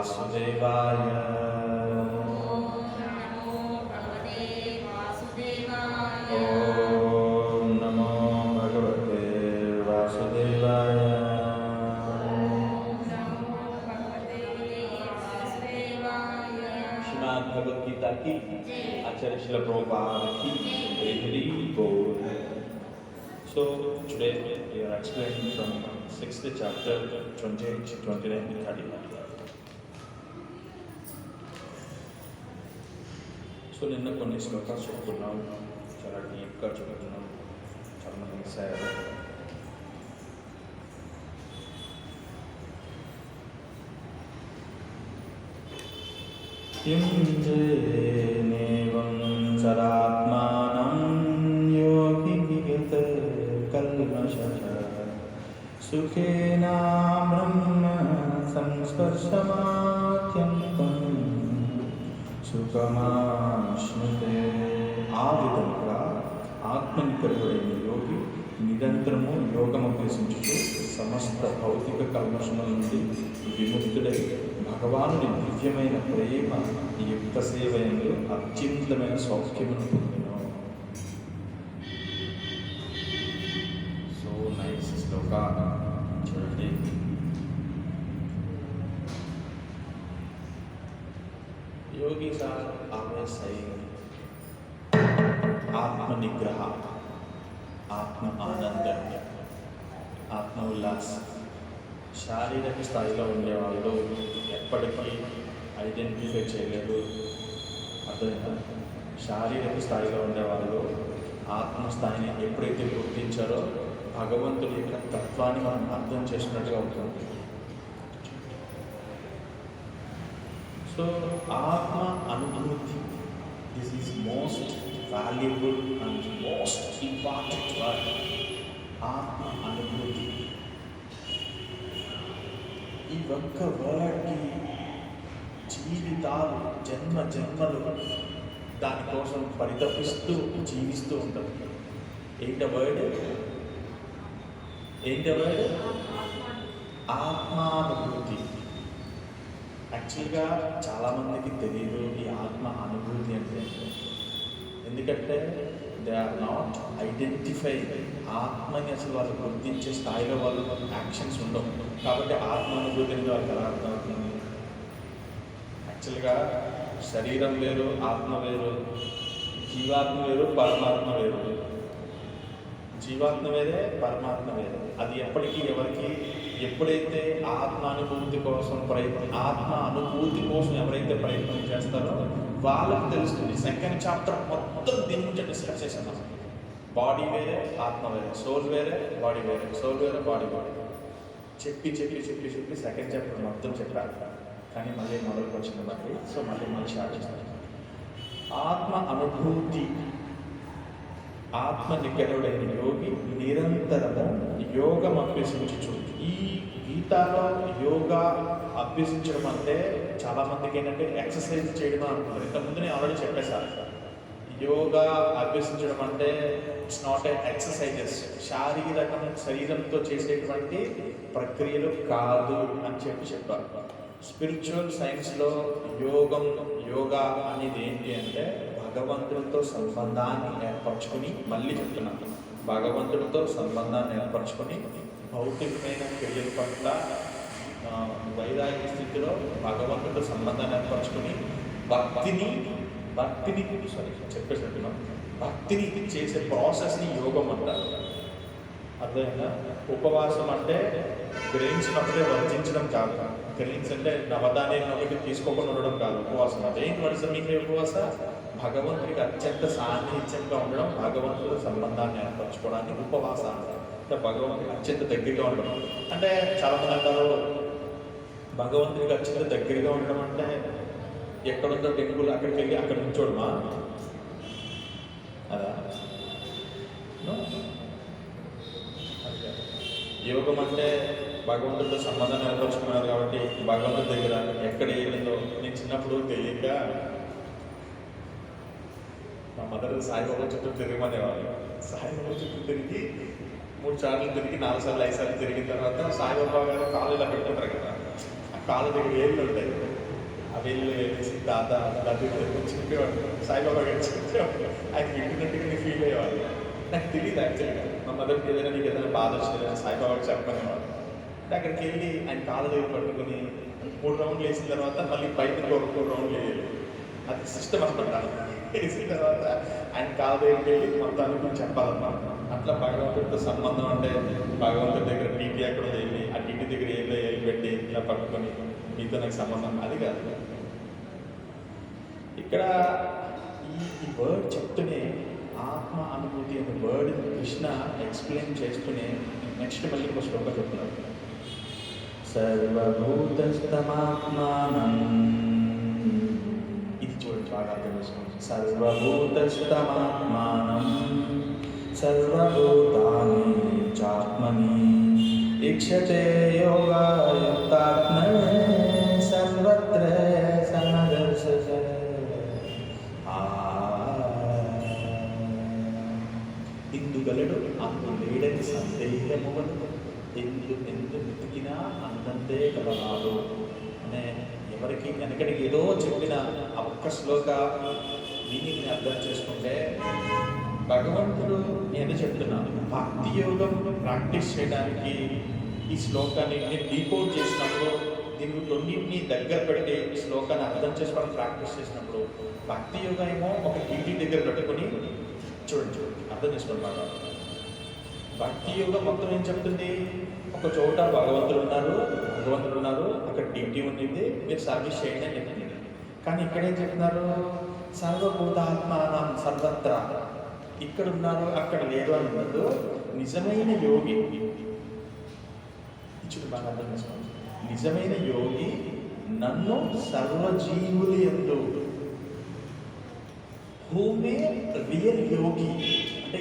वासुदेवाय। ओम नमो भगवते वासुदेवाय। श्रीमद् भगवद गीता की आचार्य श्रील प्रभुपाद की हरि बोल। So today we are explaining from 6th chapter 28, 29, 31. So నిన్న కొన్ని శ్లోకాలు చెప్పుకున్నాం, చాలా డీప్గా చెప్పుకున్నాం, చాలా మంది మిస్ అయ్యారు. ఇంద్రేనేవం సదాత్మానం యోగి విగత కల్మషః సుఖేనా బ్రహ్మ సంస్పర్శమాత్యంతం సుఖమాశ్నుతే. ఆ విధంగా ఆత్మనికరుడైన యోగి నిరంతరము యోగం అభ్యసించుతూ సమస్త భౌతిక కల్మషముల నుండి విముక్తుడై భగవానుడి దివ్యమైన ప్రేమ యుక్త సేవయంలో అత్యంతమైన సౌఖ్యమును పొందిను. సో నైస్ శ్లోక చూడండి. योगीज आर ऑलवेज सेइंग आत्म निग्रह, आत्म आनंद, आत्म उल्लास. శారీరక స్థాయిలో ఉండేవాళ్ళు ఎప్పటికీ ఐడెంటిఫై చేయలేరు. అర్థమైందా? శారీరక స్థాయిలో ఉండేవాళ్ళు ఆత్మస్థాయిని ఎప్పుడైతే గుర్తించారో భగవంతుడి యొక్క తత్వాన్ని మనం అర్థం చేసినట్టుగా అవుతుంది. సో ఆత్మ అనుభూతి, this is most valuable and most important word. ఆత్మ అనుభూతి ఈ ఒక్క వర్డ్కి జీవితాలు జన్మ జన్మలు దానికోసం పరితపిస్తూ జీవిస్తూ ఉంటారు. ఏంట వర్డ్? ఆత్మానుభూతి. యాక్చువల్గా చాలామందికి తెలియదు ఈ ఆత్మ అనుభూతి అంటే. ఎందుకంటే దే ఆర్ నాట్ ఐడెంటిఫై. ఆత్మని అసలు వాళ్ళు గుర్తించే స్థాయిలో వాళ్ళు యాక్షన్స్ ఉండవు. కాబట్టి ఆత్మ అనుభూతి అనేది వాళ్ళకి ఎలా అర్థమవుతుంది? యాక్చువల్గా శరీరం వేరు, ఆత్మ వేరు, జీవాత్మ వేరు, పరమాత్మ వేరు. జీవాత్మ వేరే, పరమాత్మ వేరే. అది ఎప్పటికీ ఎవరికి ఎప్పుడైతే ఆత్మ అనుభూతి కోసం ఎవరైతే ప్రయత్నం చేస్తారో వాళ్ళకి తెలుస్తుంది. సెకండ్ చాప్టర్ మొత్తం దీని నుంచి డిస్కస్ చేసాను. బాడీ వేరే, ఆత్మ వేరే, సోల్ వేరే, బాడీ వేరే, సోల్ వేరే, బాడీ వేరే చెప్పి సెకండ్ చాప్టర్ మొత్తం చెప్పారు. కానీ మళ్ళీ మొదలుకు వచ్చింది బట్టి సో మళ్ళీ స్టార్ట్ చేస్తాను. ఆత్మ అనుభూతి. ఆత్మ నిగ్రహుడైన యోగి నిరంతరము యోగం అభ్యసించు. ఈ గీతాలో యోగా అభ్యసించడం అంటే చాలామందికి ఏంటంటే ఎక్సర్సైజ్ చేయడం అనుకుంటారు. ఇంతకుముందు నేను ఆల్రెడీ చెప్పేశాను. యోగా అభ్యసించడం అంటే ఇట్స్ నాట్ ఏ ఎక్సర్సైజెస్, శరీరంతో చేసేటువంటి ప్రక్రియలు కాదు అని చెప్పారు. స్పిరిచువల్ సైన్స్లో యోగా అనేది ఏంటి అంటే భగవంతుడితో సంబంధాన్ని ఏర్పరచుకొని, మళ్ళీ చెప్తున్నాను, భగవంతుడితో సంబంధాన్ని ఏర్పరచుకొని భౌతికమైన క్రియల పట్ల వైరాగ్య స్థితిలో భగవంతుడితో సంబంధాన్ని ఏర్పరచుకొని భక్తిని చేసే ప్రాసెస్ని యోగం అంటారు. అర్థమైందా? ఉపవాసం అంటే గ్రెయిన్స్ అప్పుడే వర్జించడం కాదు. గ్రెయిన్స్ అంటే నవధాన్యాన్ని ఒకటి తీసుకోకుండా ఉండడం కాదు ఉపవాసం. అదేంటి వర్షం మీకు ఉపవాస? భగవంతుడికి అత్యంత సాన్నిహిత్యంగా ఉండడం, భగవంతుడితో సంబంధాన్ని ఏర్పరచుకోవడానికి ఉపవాస అంటే భగవంతుడికి అత్యంత దగ్గరగా ఉండడం. అంటే చాలామంది అంటారు భగవంతుడికి అత్యంత దగ్గరగా ఉండడం అంటే ఎక్కడుందో టెంపుల్ అక్కడికి వెళ్ళి అక్కడ నుంచోడమా? అదా? యోగం అంటే భగవంతుడితో సంబంధాన్ని ఏర్పరచుకున్నారు కాబట్టి భగవంతుడి దగ్గర ఎక్కడ ఏదో. నేను చిన్నప్పుడు తెలియక మా మదర్ సాయిబాబా చుట్టూ తిరగమనేవాళ్ళు. సాయిబాబా చుట్టూ తిరిగి 3 సార్లు తిరిగి 4 సార్లు 5 సార్లు తిరిగిన తర్వాత సాయిబాబా గారు కాళ్ళు ఇలా పెట్టుకుంటారు కదా, కాళ్ళ దగ్గర ఏళ్ళు ఉంటాయి. ఆ వేళ్ళు వేసి తాత చెప్పేవాడు, సాయిబాబా గారు చెప్పేవాడు. ఆయన వింటున్నట్టుగా నేను ఫీల్ అయ్యేవాడు. నాకు తెలియదు యాక్చువల్గా. మా మదర్కి ఏదైనా నీకు ఏదైనా బాధ వచ్చింది సాయిబాబాకి చెప్పనేవాడు. అంటే అక్కడికి వెళ్ళి ఆయన కాళ్ళ దగ్గర పట్టుకుని 3 రౌండ్లు వేసిన తర్వాత మళ్ళీ బయట 4 రౌండ్లు వేయాలి. అది సిస్టమ్ అనుకుంటాను. వేసిన తర్వాత ఆయన కాళ్ళ దగ్గరికి వెళ్ళి మొత్తం అనుకుని చెప్పాలన్నమాట. అట్లా భగవంతుడితో సంబంధం అంటే భగవంతుడి దగ్గర టీటీ ఎక్కడ వెళ్ళి ఆ టీటీ దగ్గర ఏదో ఏళ్ళు పెట్టి ఇలా పట్టుకొని మీతో నాకు సంబంధం అది కాదు. ఇక్కడ ఈ వర్డ్ చెప్తూనే ఆత్మ అనుభూతి అనే వర్డ్ కృష్ణ ఎక్స్ప్లెయిన్ చేస్తూనే నెక్స్ట్ మళ్ళీ ఇంకో శ్లోకం చెప్తున్నారు. సర్వభూతస్తమాత్మానం, ఇది చూడండి బాగా అర్థం చేసుకోండి. సర్వభూతస్తమాత్మానం సర్వభూతాని చాత్మని ఇక్షతే యోగాయుక్తాత్మే సర్వత్ర సమదర్శన. ఇందుగలడు అందు లేడని సందేహముగలు, ఎందు వెతికినా అందంతే కలవాడు అనే ఎవరికి వెనకడికి ఏదో చెప్పిన ఆ ఒక్క శ్లోక మీనింగ్ని అర్థం చేసుకుంటే భగవంతుడు నేను చెప్తున్నాను. భక్తి యోగం ప్రాక్టీస్ చేయడానికి ఈ శ్లోకాన్ని నేను డీకోడ్ చేసినప్పుడు, దీన్ని రెండింటిని దగ్గర పెట్టి ఈ శ్లోకాన్ని అర్థం చేసుకోవడానికి ప్రాక్టీస్ చేసినప్పుడు భక్తి యోగం ఏమో ఒక టీటీ దగ్గర పెట్టుకొని చూడండి అర్థం చేసుకోండి బాగా. భక్తి యోగం మొత్తం ఏం చెప్తుంది? ఒక చోట భగవంతుడు ఉన్నారు, అక్కడ డ్యూటీ ఉండింది, మీరు సర్వీస్ చేయండి అని చెప్తుంది. కానీ ఇక్కడ ఏం చెప్తున్నారు? సర్వభూతాత్మానం సర్వత్ర, ఇక్కడ ఉన్నారు అక్కడ లేదు అని ఉండదు. నిజమైన యోగి ఇచ్చుడు బాగా అర్థం చేసుకోండి. నిజమైన యోగి నన్ను సర్వజీవులు ఎందు, హూమే రియల్ యోగి అంటే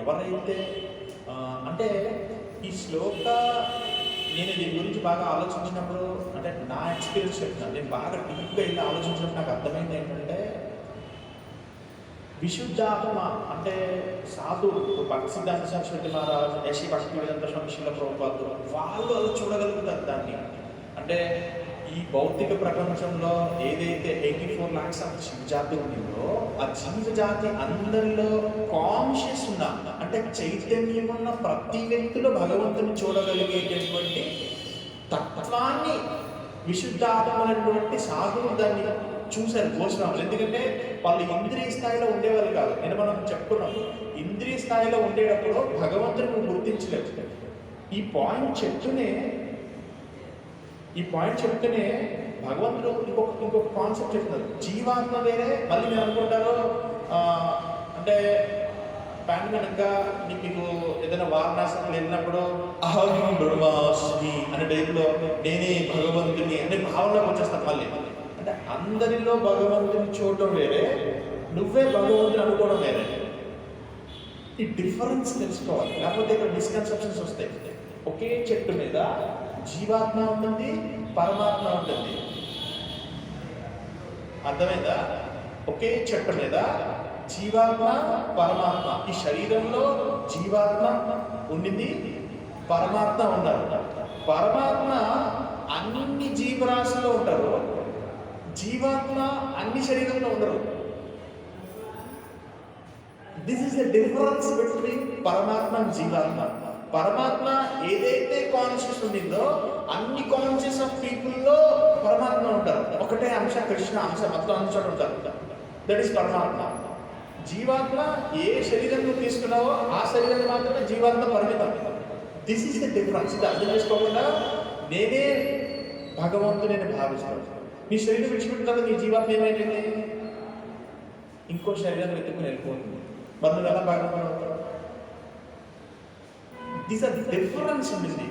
ఎవరైతే అంటే ఈ శ్లోక నేను దీని గురించి బాగా ఆలోచించినప్పుడు, అంటే నా ఎక్స్పీరియన్స్ చెప్తున్నాను, నేను బాగా డీప్గా వెళ్ళి ఆలోచించినప్పుడు నాకు అర్థమైంది ఏంటంటే విశుద్ధాత్మ అంటే సాధువు, భక్తి సిద్ధాంత సరస్వతి మహారాజ్, యశి భక్తి వేదాంత స్వామి శిల ప్రభుపాదులు వాళ్ళు అలా చూడగలుగుతారు దాన్ని. అంటే ఈ భౌతిక ప్రపంచంలో ఏదైతే 84 lakhs ఆఫ్ జీవజాతి ఉండిందో ఆ జీవజాతి అందరిలో కాన్షియస్ ఉన్న అంటే చైతన్యం ఉన్న ప్రతి వ్యక్తిలో భగవంతుని చూడగలిగేటటువంటి తత్వాన్ని విశుద్ధాత్మైనటువంటి సాధువు దాన్ని చూశారు గోస్వాములు. ఎందుకంటే వాళ్ళు ఇంద్రియ స్థాయిలో ఉండేవాళ్ళు కాదు. నేను మనం చెప్పుకున్నాం, ఇంద్రియ స్థాయిలో ఉండేటప్పుడు భగవంతుని గుర్తించలేదు. ఈ పాయింట్ చెప్తూనే భగవంతుడు ఇంకొక కాన్సెప్ట్ చెప్తున్నారు. జీవాత్మ వేరే. మళ్ళీ మీరు అనుకుంటారు అంటే ప్యాంట్ కనుక మీకు ఏదైనా వారణాసికి వెళ్ళినప్పుడు అహం బ్రహ్మాస్మి అనే టైపులో నేనే భగవంతుని అనే భావనలోకి వచ్చేస్తాను. మళ్ళీ అంటే అందరిలో భగవంతుని చూడటం వేరే, నువ్వే భగవంతుని అనుకోవడం వేరే. ఈ డిఫరెన్స్ తెలుసుకోవాలి, లేకపోతే ఇక్కడ మిస్కన్సెప్షన్స్ వస్తాయి. ఒకే చెట్టు మీద జీవాత్మ ఉంటుంది, పరమాత్మ ఉంటుంది. అర్థమైందా? ఒకే చెట్టు మీద జీవాత్మ పరమాత్మ. ఈ శరీరంలో జీవాత్మ ఉండింది, పరమాత్మ ఉన్నారు. పరమాత్మ అన్ని జీవరాశిలో ఉంటారు, జీవాత్మ అన్ని శరీరంలో ఉండరు. This is the difference between పరమాత్మ అండ్ జీవాత్మ. పరమాత్మ ఏదైతే కాన్షియస్ ఉండిందో అన్ని కాన్షియస్ ఆఫ్ పీపుల్లో పరమాత్మ ఉంటారు. ఒకటే అంశ, కృష్ణ అంశ, మొత్తం అంశాలు ఉంటారు. దట్ ఈస్ పరమాత్మ. జీవాత్మ ఏ శరీరంలో తీసుకున్నావో ఆ శరీరం మాత్రమే జీవాత్మ పరిమితం. This is the difference. ఇది అర్థం చేసుకోకుండా నేనే భగవంతుని భావిస్తాను. నీ శరీరం విడిచిపెట్టిన తర్వాత నీ జీవాత్మ ఏమైంది? ఇంకో శరీరం వెతుక్కుని వెళ్ళిపోతుంది. మరి నువ్వు ఎలా భగవంతుడు అవుతావు? దిస్ ఆర్ డిఫరెన్స్ ఉంది.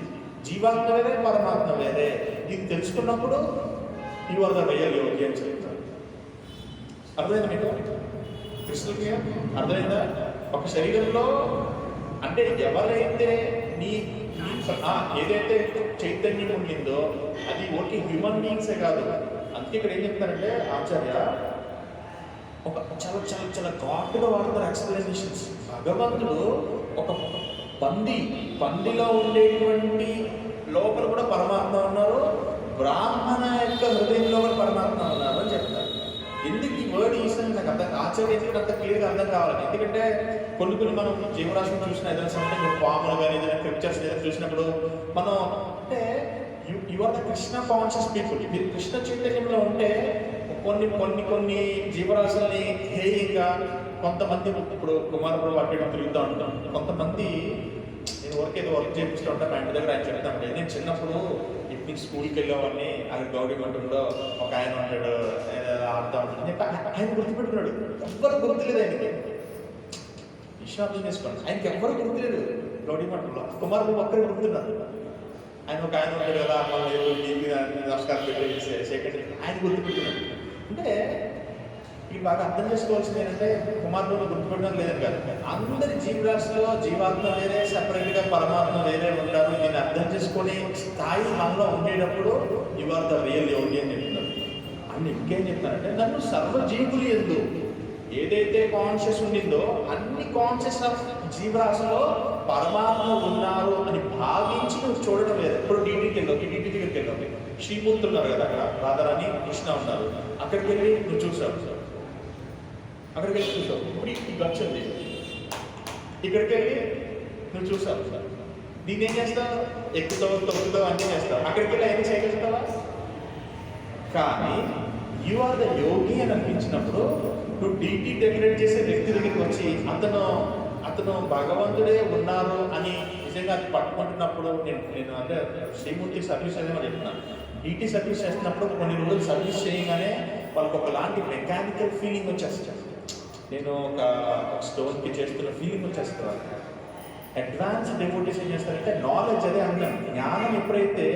జీవాత్మ వేరే, పరమాత్మ వేరే. ఇది తెలుసుకున్నప్పుడు యు ఆర్ ద రియల్ యోగి అని చెప్తారు. అర్థమైందా మీకు? కృష్ణుడికి అర్థమైందా? ఒక శరీరంలో అంటే ఎవరైతే నీ ఏదైతే చైతన్యం ఉండిందో అది ఓన్లీ హ్యూమన్ బీయింగ్సే కాదు. అందుకే ఇక్కడ ఏం చెప్తారంటే ఆచార్య ఒక చాలా చాలా చాలా ఘాటుగా వాడతారు ఎక్స్ప్లెనేషన్స్. భగవంతుడు ఒక పందిలో ఉండేటువంటి లోపల కూడా పరమాత్మ ఉన్నారు, బ్రాహ్మణ యొక్క హృదయంలో కూడా పరమాత్మ ఉన్నారు అని చెప్తారు. ఎందుకు ఈ వర్డ్ ఈసారి నాకు అర్థం ఆశ్చర్యం, ఎందుకంటే అంత క్లియర్గా అర్థం కావాలి. ఎందుకంటే కొన్ని మనం జీవరాశిని చూసిన ఏదైనా సంథింగ్ పాములు కానీ ఏదైనా క్రిప్చర్స్ ఏదైనా చూసినప్పుడు మనం అంటే you are the Krishna conscious people. మీరు కృష్ణ చైతన్యంలో ఉంటే కొన్ని జీవరాశుల్ని హేయంగా కొంతమంది, ఇప్పుడు కుమారపురం అటు తిరుగుతూ ఉంటాం. కొంతమంది నేను వర్క్ చేపిస్తూ ఉంటాను మా ఇంటి దగ్గర. ఆయన చెప్తాను, నేను చిన్నప్పుడు ఇప్పుడు స్కూల్కి వెళ్ళేవాడిని, అది గౌడీ మఠంలో ఒక ఆయన ఉంటాడు ఆడుతూ ఉంటాడు. ఆయన గుర్తుపెట్టుకున్నాడు, ఎవ్వరు గుర్తులేదు ఆయనకి. విషయం అర్థం చేసుకోండి, ఆయనకి ఎవ్వరు గుర్తులేదు. గౌడీ మఠంలో కుమారపురం ఒక్కరే గుర్తున్నారు. ఆయన ఉంటాడు కదా, నమస్కారం పెట్టి సెకండ్ ఆయన గుర్తుపెట్టుకున్నాడు. అంటే ఇది బాగా అర్థం చేసుకోవాల్సింది ఏంటంటే కుమారుడు గుర్తుపెట్టడం లేదని కాదు. అందరి జీవరాశిలో జీవాత్మ వేరే, సపరేట్గా పరమాత్మ వేరే ఉంటారు. దీన్ని అర్థం చేసుకునే స్థాయి మనలో ఉండేటప్పుడు ఇవాళ ద రియల్ యోగి అని చెప్తున్నారు. అని ఇంకేం చెప్తారంటే, నన్ను సర్వజీవులు ఎందు ఏదైతే కాన్షియస్ ఉండిందో అన్ని కాన్షియస్ ఆఫ్ జీవరాశిలో పరమాత్మ ఉన్నారు అని భావించి నువ్వు చూడడం లేదు. ఇప్పుడు డీటీకి వెళ్ళి డీటీ దగ్గరికి వెళ్ళాలి, శ్రీమూర్తి ఉన్నారు కదా, అక్కడ రాధారాణి కృష్ణ ఉన్నారు. అక్కడికి వెళ్ళి నువ్వు చూసావు, అక్కడికి వెళ్ళి చూసావు. ఇప్పుడు ఈ వచ్చింది, ఇక్కడికి వెళ్ళి నువ్వు చూసావు. దీన్ని ఏం చేస్తావు? ఎక్కుతావు, తొక్కుతావు, అన్నీ చేస్తావు. అక్కడికి వెళ్ళి ఏం చేయగలుగుతావా? కానీ యు ఆర్ ద యోగి అని అనిపించినప్పుడు నువ్వు డీటీ డెకరేట్ చేసే వ్యక్తి దగ్గరికి వచ్చి అతను భగవంతుడే ఉన్నారు అని నిజంగా అది పట్టుకుంటున్నప్పుడు నేను అంటే శ్రీమూర్తి సర్వీస్ అనేది చెప్తున్నాను. డీటీ సర్వీస్ చేస్తున్నప్పుడు కొన్ని రోజులు సర్వీస్ చేయగానే వాళ్ళకి ఒకలాంటి మెకానికల్ ఫీలింగ్ వచ్చేస్తుంది. నేను ఒక స్టోన్కి చేస్తున్న ఫీలింగ్ వచ్చేస్తుంది. అడ్వాన్స్ డెవోటీస్ ఏం చేస్తారంటే నాలెడ్జ్ అదే అంటాం. జ్ఞానం ఎప్పుడైతే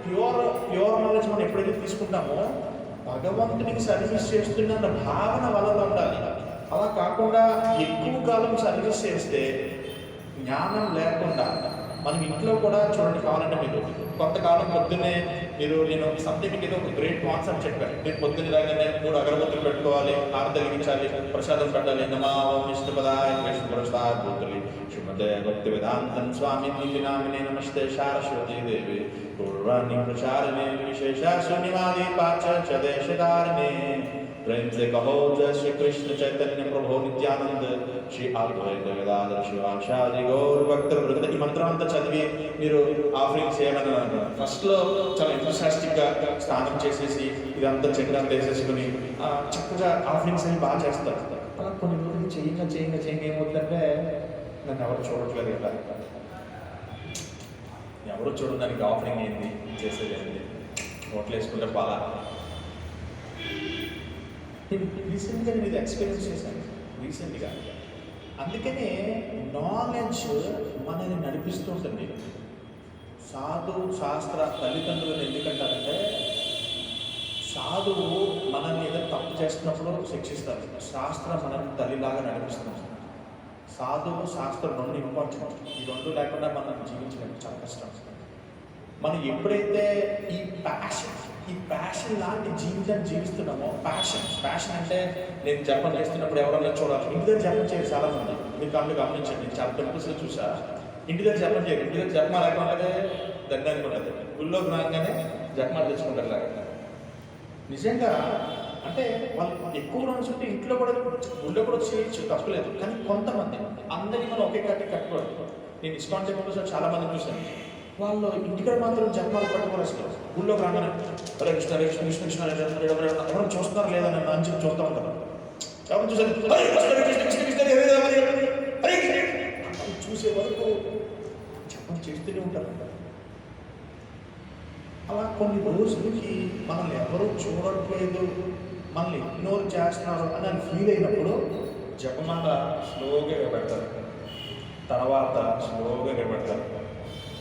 ప్యూర్ నాలెడ్జ్ మనం ఎప్పుడైతే తీసుకుంటామో భగవంతునికి సర్వీస్ చేస్తున్న భావన వల్ల ఉండాలి. అలా కాకుండా ఎక్కువ కాలం సర్వీస్ చేస్తే జ్ఞానం లేకుండా మనం ఇంట్లో కూడా చూడండి, కావాలంటే మీరు కొంతకాలం పొద్దున్నే నేను సంథింగ్ ఏదో ఒక గ్రేట్ కాన్సెప్ట్ చెప్పాను. మీరు పొద్దున్న లాగానే 3 అగరబత్తులు పెట్టుకోవాలి, హారతి వెలిగించాలి, ప్రసాదం పెట్టాలి. నమాం విష్ణుపదాయ కృష్ణప్రసాదూతలి శుభదే భక్తి వేదాంతం స్వామి నీతి నామినే నమస్తే శారస్వతీ దేవి పూర్వాణి ప్రచారిణే విశేష శూన్యవాది పాచ దేశధారిణే प्रेम से कहो जय श्री कृष्ण चैतन्य प्रभु नित्यानंद श्री अद्वैत गदाधर शिवाचार्य गौर भक्त वृंद. ఈ మంత్రం అంతా చదివి మీరు ఆఫరింగ్ చేయమని ఫస్ట్ లో చాలా ఎంతూసియాస్టిక్ గా స్నానం చేసేసి ఇదంతా చక్రం వేసేసుకుని చక్కగా ఆఫరింగ్స్ అని బాగా చేస్తారు. అలా కొన్ని రోజులు చేయంగా ఏమవుతుందంటే నన్ను ఎవరు చూడట్లేదు కదా, ఎవరు చూడడానికి ఆఫరింగ్ ఏంది చేసేది ఏంటి, నోట్లు వేసుకుంటే బాగా. నేను రీసెంట్గా ఇది ఎక్స్పీరియన్స్ చేశాను రీసెంట్గా. అందుకనే నాలెడ్జ్ మనల్ని నడిపిస్తూ ఉంటుంది. సాధువు శాస్త్ర తల్లిదండ్రులను ఎందుకంటారంటే, సాధువు మనల్ని ఏదైనా తప్పు చేస్తున్నప్పుడు శిక్షిస్తారు, శాస్త్రం మనల్ని తల్లిలాగా నడిపిస్తుంది. సాధువు శాస్త్రం 2 ఇంపార్టెంట్. ఈ 2 లేకుండా మనం జీవించడం చాలా కష్టం. మనం ఎప్పుడైతే ఈ ప్యాషన్ లాంటి జీవితాన్ని జీవిస్తున్నామో, ప్యాషన్ అంటే నేను జపం చేస్తున్నప్పుడు ఎవరన్నా చూడాలి. ఇంటి దగ్గర జపం చేయరు చాలామంది, మీరు గమనించండి. నేను చాలా టెంపుల్స్లో చూసా, ఇంటి దగ్గర జపం చేయరు. ఇంటి దగ్గర జపమాలు లేకుండా దండానికి ఉంటుంది, గుళ్ళోకి రాగానే జపమాలు తెచ్చుకుంటారు లాగా. నిజంగా అంటే వాళ్ళు ఎక్కువ రోజుంటే ఇంట్లో కూడా గుళ్ళో కూడా చేయొచ్చు, తప్పలేదు. కానీ కొంతమంది, అందరికీ మనం ఒకే కట్టుకోవాలి. నేను ఇస్కాన్ టెంపుల్స్లో చాలా మంది చూశాను, వాళ్ళు ఇంటికాడ మాత్రం జన్మాలు పట్టుకోవాలి. అసలు ఊళ్ళోకి రాగానే హరే కృష్ణ హరే కృష్ణ కృష్ణ కృష్ణ ఎవరు చూస్తున్నారు లేదా నన్ను అని చెప్పి చూస్తూ ఉంటారు. ఎవరు చూసారు చూసే వరకు జపం చేస్తూనే ఉంటారు. అలా కొన్ని రోజులకి మనల్ని ఎవరు చూడట్లేదు, మనల్ని ఇగ్నోర్ చేస్తున్నారు అని ఫీల్ అయినప్పుడు జపమాల స్లోగా పెడతారు, తర్వాత స్లోగా పెడతారు,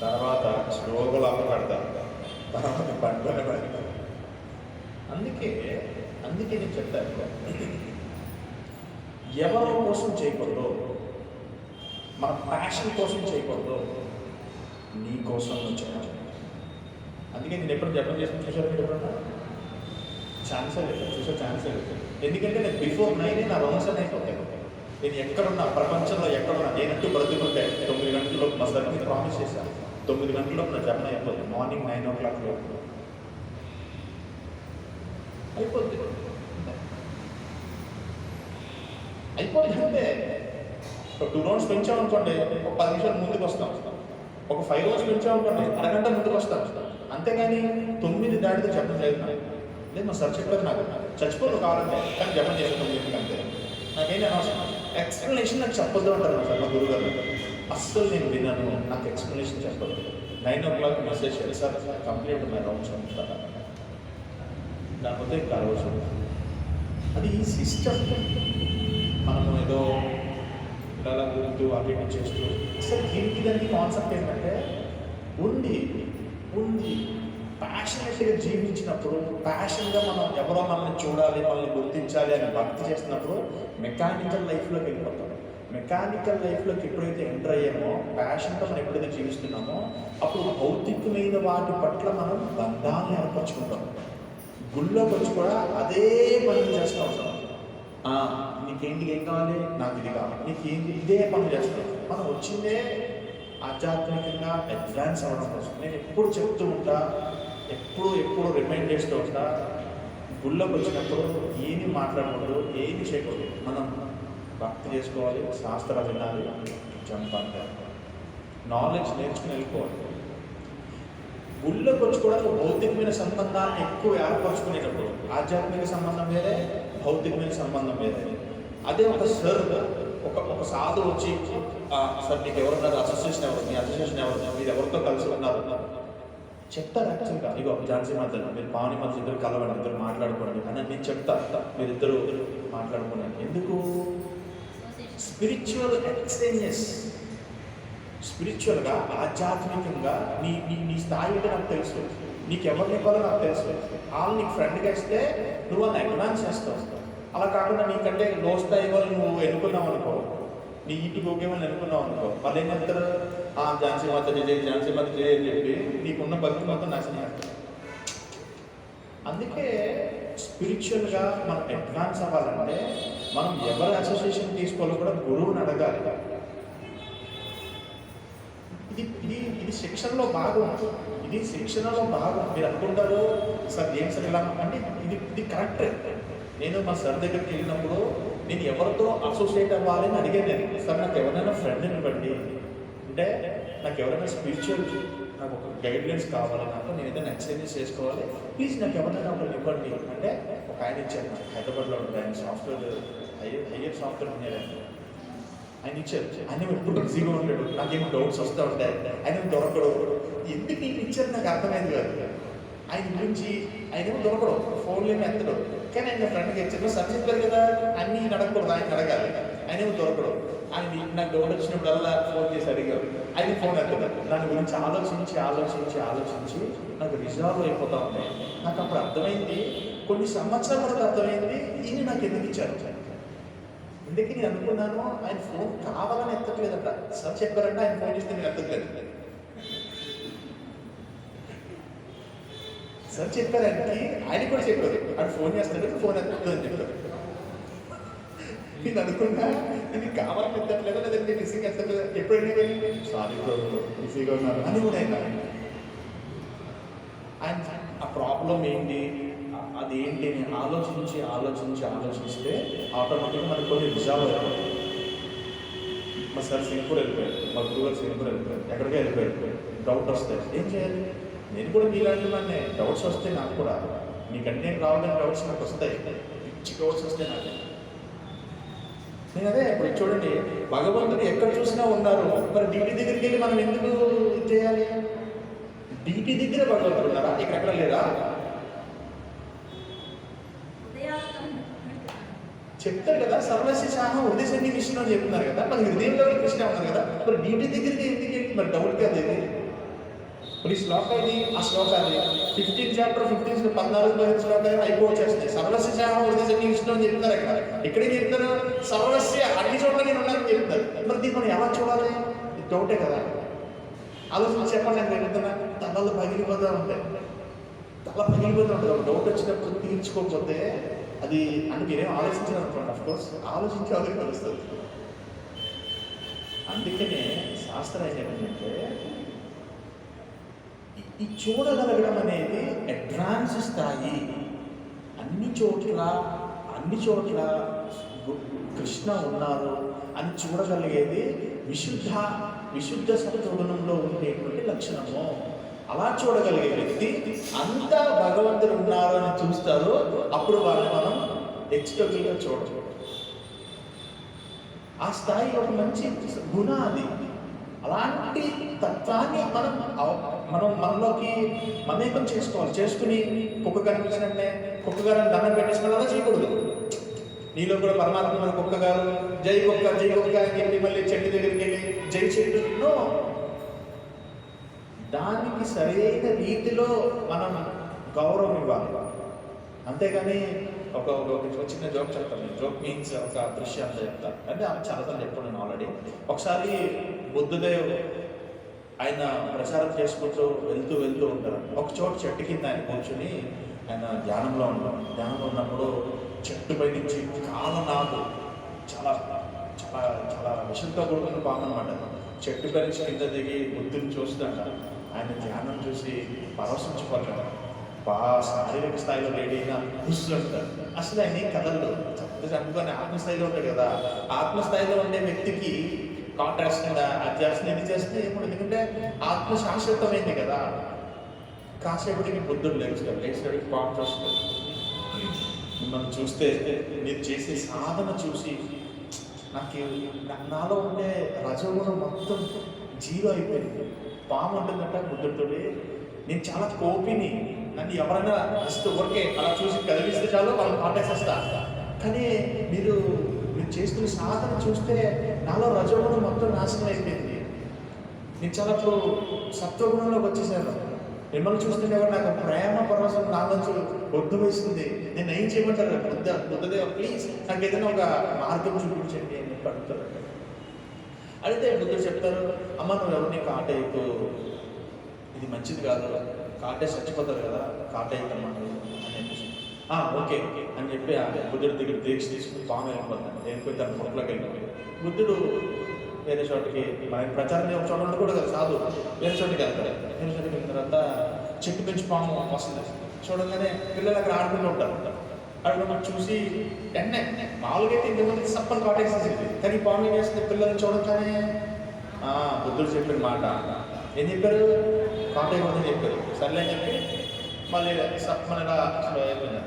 తర్వాత స్లోగా లోపల పెడతారు, తర్వాత పండుగ పెడతారు. అందుకే నేను చెప్తాను, ఎవరి కోసం చేయకూడదు, మన ప్యాషన్ కోసం చేయకూడదు, నీ కోసం నువ్వు చేయాలి. అందుకే నేను ఎప్పుడు జపం చేసుకుని చూసాను, మీరు ఎప్పుడన్నా ఛాన్సే లేదు, ఛాన్సే లేదు. ఎందుకంటే నేను బిఫోర్ 9 నా రౌండ్స్ అయిపోతాయి. నేను ఎక్కడున్నా, ప్రపంచంలో ఎక్కడున్నా, నేనంటూ బ్రతుకుంటే 9 గంటల్లో మా సరికి ప్రామిస్ చేశాను, 9 గంటల్లో నా జపం అయిపోతుంది. మార్నింగ్ 9 o'clock అయిపోద్ది అయిపోద్ది అంతే. ఒక 2 రౌండ్స్ పెంచామనుకోండి, ఒక 10 నిమిషాలు ముందుకు వస్తాం. ఒక 5 రౌండ్స్ పెంచామనుకోండి, అరగంట ముందుకు వస్తాం. అంతేగాని 9 దాటితే చెప్పడం లేదు నాకు. లేదు మా సార్ చెప్పారు, నాకు చచ్చిపోదు కావాలంటే, కానీ జపం చేస్తాం అంతే. నాకేం అనవసరం. ఎక్స్ప్లెనేషన్ నాకు చెప్పొద్దు అంటారు సార్ మా గురుగారు. అస్సలు నేను విన్నాను, నాకు ఎక్స్ప్లెనేషన్ చెప్పొద్దు. 9 o'clock మెసేజ్ చేయాలి సార్, కంప్లీట్ మై రౌండ్స్ అంటారా, లేకపోతే ఇంకా రోజు అది సిస్టమ్. మనము ఏదో ఇలా గుర్తు అటు ఇటు చేస్తూ అసలు దీనికి దానికి కాన్సెప్ట్ ఏంటంటే ఉండి ప్యాషనెట్గా జీవించినప్పుడు, ప్యాషన్గా మనం ఎవరో మనల్ని చూడాలి, మనల్ని గుర్తించాలి అని భక్తి చేస్తున్నప్పుడు మెకానికల్ లైఫ్లోకి వెళ్ళిపోతాం. మెకానికల్ లైఫ్లోకి ఎప్పుడైతే ఎంటర్ అయ్యామో, ప్యాషన్తో మనం ఎప్పుడైతే జీవిస్తున్నామో, అప్పుడు భౌతికమైన వాటి పట్ల మనం బంధాన్ని ఏర్పరచుకుంటాం. గుళ్ళోకి వచ్చి కూడా అదే పనులు చేస్తూ ఉంటాం. నీకేంటి, ఏం కావాలి, నాకు ఇది కావాలి, నీకేంటి, ఇదే పనులు చేస్తాం. మనం వచ్చిందే ఆధ్యాత్మికంగా అడ్వాన్స్ అవ్వడం కోసం. నేను ఎప్పుడు చెప్తూ ఉంటా, ఎప్పుడు రిమైండ్ చేస్తూ ఉంటా, గుళ్ళోకి వచ్చినప్పుడు ఏమి మాట్లాడకూడదు, ఏమి చేయకూడదు. మనం భక్తి చేసుకోవాలి, శాస్త్రాలు వినాలి, జంప్ అంటే నాలెడ్జ్ నేర్చుకుని వెళ్ళిపోవాలి. గుళ్ళోకి వచ్చి కూడా భౌతికమైన సంబంధాన్ని ఎక్కువ ఏర్పరచుకునేటప్పుడు ఆధ్యాత్మిక సంబంధం వేరే, భౌతికమైన సంబంధం వేరే. అదే ఒక సార్, ఒక సాధు వచ్చి సార్ మీకు ఎవరున్నారు, అసోసియేషన్ ఎవరు, మీ అసోసియేషన్ ఎవరు, మీరు ఎవరితో కలిసి ఉన్నారు చెప్తారు. యాక్చువల్గా ఇగో ఝాన్సీ మాత, మీరు పావని మాత ఇద్దరు కలవండి, ఇద్దరు మాట్లాడుకోండి అని నేను చెప్తా. మీరిద్దరు మాట్లాడుకోండి. ఎందుకు? Spiritual exchanges. స్పిరిచువల్గా, ఆధ్యాత్మికంగా నీ స్థాయి అంటే నాకు తెలుసు, నీకు ఎవరిని ఇవ్వాలో నాకు తెలుసు. వాళ్ళు నీకు ఫ్రెండ్గా ఇస్తే నువ్వు వాళ్ళని అడ్వాన్స్ చేస్తావు. అలా కాకుండా నీకంటే లో స్థాయి వాళ్ళు నువ్వు ఎన్నుకున్నావు అనుకో, నీ ఇంటికి ఓకే వాళ్ళని ఎన్నుకున్నావు అనుకో, వాళ్ళు ఏం చెప్తారు, ఝాన్సీ మాత జయ, ఝాన్సీ మాత జయ అని చెప్పి నీకున్న భక్తి మొత్తం నాశనం చేస్తారు. అందుకే స్పిరిచువల్గా మనం అడ్వాన్స్ అవ్వాలంటే మనం ఎవరి అసోసియేషన్ తీసుకోవాలో కూడా గురువుని అడగాలి. ఇది శిక్షణలో భాగం. మీరు అనుకుంటారు సార్ ఏం సార్ ఇలా అంటే ఇది కరెక్ట్. నేను మా సార్ దగ్గరికి వెళ్ళినప్పుడు నేను ఎవరితో అసోసియేట్ అవ్వాలని అడిగాను. నేను సార్ నాకు ఎవరైనా ఫ్రెండ్ని ఇవ్వండి, అంటే నాకు ఎవరైనా స్పిరిచువల్, నాకు ఒక గైడ్లైన్స్ కావాలి, నాకు నేను ఏదైనా ఎక్సర్సైజెస్ చేసుకోవాలి, ప్లీజ్ నాకు ఎవరైనా ఒకటి ఇవ్వండి అంటే ఒక ఆయన ఇచ్చారు. హైదరాబాద్లో ఉంటారు ఆయన, సాఫ్ట్వేర్ హైయర్ సాఫ్ట్వేర్ ఇంజనీర్. ఆయన ఇచ్చారు. ఆయన ఎప్పుడు బిజీగా ఉంటాడు, నాకేమో డౌట్స్ వస్తూ ఉంటాయి, ఆయన దొరకడు. ఎందుకు ఈయన ఇచ్చారు నాకు అర్థమైంది కాదు. ఆయన గురించి ఆయనేమో దొరకడు, ఫోన్లో ఏమో ఎత్తడు. కానీ ఆయన ఫ్రెండ్కి ఇచ్చారు, సార్ చెప్పారు కదా అన్నీ అడగకూడదు, ఆయన అడగాలి. ఆయనేమో దొరకడు. ఆయన నాకు డౌట్ వచ్చినప్పుడల్లా ఫోన్ చేసి అడిగారు, ఆయన ఫోన్ ఎత్తడు. దాని గురించి ఆలోచించి నాకు రిజాల్వ్ అయిపోతూ ఉంటాయి. నాకు అప్పుడు అర్థమైంది, కొన్ని సంవత్సరాల వరకు అర్థమైంది ఈయన నాకు ఎందుకు ఇచ్చారు. అందుకే నేను అనుకున్నాను ఆయన ఫోన్ కావాలని ఎత్తట్లేదట. సార్ చెప్పారంటే ఆయన ఫోన్ చేస్తే నేను ఎత్తట్లేదు. సార్ చెప్పారంటే ఆయన కూడా చెప్పారు, ఆయన ఫోన్ చేస్తాడు, ఫోన్ ఎత్తట్లేదు అని చెప్పారు. నేను అనుకున్నా నేను కావాలని ఎత్తట్లేదు, లేదంటే బిజీగా ఎత్తట్లేదు. ఎప్పుడైనా వెళ్ళి సారీ బిజీగా ఉన్నారు అని కూడా ఆయన ఆ ప్రాబ్లం ఏంటి, అదేంటి అని ఆలోచిస్తే ఆటోమేటిక్గా మనకు కొన్ని రిజాల్వ్ అయిపోయి. మా సార్ సింగపూర్ వెళ్ళిపోయారు, మా గురువు సింగపూర్ వెళ్ళిపోయారు, ఎక్కడికే వెళ్ళిపోయారు. డౌట్ వస్తాయి, ఏం చేయాలి? నేను కూడా మీలాంటి వాడినే. డౌట్స్ వస్తాయి నాకు కూడా, మీకంటే రావాలని డౌట్స్ నాకు వస్తాయి, పిచ్చి డౌట్స్ వస్తాయి నాకు. నేను అదే ఇప్పుడు చూడండి, భగవంతుడు ఎక్కడ చూసినా ఉన్నారు, మరి డ్యూటీ దగ్గరికి వెళ్ళి మనం ఎందుకు చేయాలి? డ్యూటీ దగ్గర భగవంతుడు ఉన్నారా, ఇక్కడెక్కడ లేదా? చెప్తారు కదా, సర్వస్య శాహం హృదయ కృష్ణ అని చెప్తున్నారు కదా, మరి హృదయంలో కృష్ణ ఉన్నారు కదా, మరి డ్యూటీ దగ్గరికి ఎందుకు వెళ్ళి మరి డౌట్ కాదు ఇది. మరి ఈ శ్లోకాన్ని ఆ శ్లోకాన్ని 15th chapter 14 శ్లోకాలు అయిపోవచ్చేస్తాయి. సర్వస్య శాహం హృదయ కృష్ణ అని చెప్తున్నారు ఇక్కడ. ఇక్కడేం చెప్తారు? సర్వస్య అన్ని చోట్ల నేను ఉన్నానని చెప్తారు. మరి దీన్ని మనం ఎలా చూడాలి? డౌటే కదా. ఆలోచించి చెప్పండి, నేను చెప్తున్నా తలలు పగిలిపోతూ ఉంటాయి. ఒక డౌట్ వచ్చినప్పుడు తీర్చుకోకపోతే అది అంటే మీరేం ఆలోచించాలనుకోండి, అఫ్కోర్స్ ఆలోచించి వాళ్ళకి తెలుస్తుంది. అందుకనే శాస్త్రం ఏంటంటే ఈ చూడగలగడం అనేది అడ్వాన్స్ స్థాయి అన్ని చోట్ల కృష్ణ ఉన్నారు అని చూడగలిగేది విశుద్ధ సత్వగుణంలో ఉండేటువంటి లక్షణము. అలా చూడగలిగే వ్యక్తి అంతా భగవంతుడు ఉన్నారు అని చూస్తారు. అప్పుడు వాళ్ళని మనం ఎక్స్టర్నల్గా చూడచ్చు. ఆ స్థాయి ఒక మంచి గుణ అది. అలాంటి తత్వాన్ని మనం మనలోకి మమేకం చేసుకోవాలి. చేసుకుని కుక్క కనిపించినట్టే కుక్క గారిని దండం పెట్టేసుకుని అలా చేయకూడదు. నీలో కూడా పరమాత్మ కుక్క గారు జై కుక్క అని చెప్పి మళ్ళీ చెట్టు దగ్గరికి వెళ్ళి జై చెట్టు. దానికి సరైన రీతిలో మనం గౌరవం ఇవ్వాలి. అంతేగాని ఒక చిన్న జోక్ చెప్తాను. జోక్ మీన్స్ ఒక దృశ్యాన్ని చెప్తాను. అంటే చాలా చెప్పాను నేను ఆల్రెడీ. ఒకసారి బుద్ధదేవ్ ఆయన ప్రచారం చేసుకుంటూ వెళ్తూ ఉంటారు. ఒక చోట చెట్టు కింద ఆయన కూర్చొని ఆయన ధ్యానంలో ఉన్నప్పుడు చెట్టు పై నుంచి కాలనాగు చాలా చాలా చాలా విషంతో కూడుకున్న పాము అనమాట. చెట్టు పై నుంచి కింద దిగి బుద్ధుని చూస్తుంట. ఆయన ధ్యానం చూసి పరవశించిపోతాడు. శారీరక స్థాయిలో లేడీగా కూర్చుంటాడు. అసలు ఆయన కథల్లో చంపుకొని ఆత్మస్థాయిలో ఉంటాడు కదా. ఆత్మస్థాయిలో ఉండే వ్యక్తికి కాంట్రాక్ట్ అది చేస్తుంది ఇది చేస్తుంది ఏమో. ఎందుకంటే ఆత్మ శాశ్వతమైంది కదా. కాసేపటికి బుద్ధుడు లేచాడు పాయింట్ వస్తుంది. మిమ్మల్ని చూస్తే మీరు చేసే సాధన చూసి నాలో ఉండే రజోగుణం మొత్తం జీరో అయిపోయింది. పాము ఉంటుందంట బుద్ధుడితో, నేను చాలా కోపిని, నన్ను ఎవరైనా ఇస్తూ ఊరికే అలా చూసి కదిలిస్తే చాలు వాళ్ళని కాంటాక్ట్ చేస్తా. కానీ మీరు చేస్తున్న సాధన చూస్తే నాలో రజోగుణం మొత్తం నాశనం అయిపోయింది. నేను చాలా ఇప్పుడు సత్వగుణంలోకి వచ్చేసాను. మిమ్మల్ని చూస్తుంటే కూడా నాకు ప్రేమ పరవశం నాలోంచి ఉద్భవిస్తుంది. నేను ఏం చేయమంటారు బుద్ధదేవ ప్లీజ్ నాకు ఏదైనా ఒక మార్గం చూపించండి అని అడుగుతారు. అయితే బుద్ధుడు చెప్తారు, అమ్మ నువ్వు ఎవరిని కాటేయకు, ఇది మంచిది కాదు, కాటే చచ్చిపోతారు కదా, కాటేయకమ్మా అని చెప్పేసి ఓకే అని చెప్పి బుద్ధుడి దగ్గర దీక్ష తీసుకుని పాము వెళ్ళిపోయి తన పొట్లోకి వెళ్ళిపోయి బుద్ధుడు వేరే చోటికి మన ప్రచారం ఒక చోట ఉండకూడదు కదా, సాధు వేరే చోటికి వెళ్తాడు. వేరే చోటికి వెళ్ళిన తర్వాత చెట్టు పెంచి పాము వస్తుంది. చూడగానే పిల్లలు అక్కడ ఆడుకుంటూ ఉంటారు. అక్కడ చూసి వెంటనే మామూలుగా అయితే ఇంతమందికి సప్పని కాటేసేసింది. కానీ పాము ఏం చేస్తుంది, పిల్లల్ని చూడగానే బుద్ధుడు చెప్పిన మాట ఏం చెప్పారు, కాటేయకూడదని చెప్పారు. సర్లే అని చెప్పి మళ్ళీ సప్పనగా అయిపోయింది.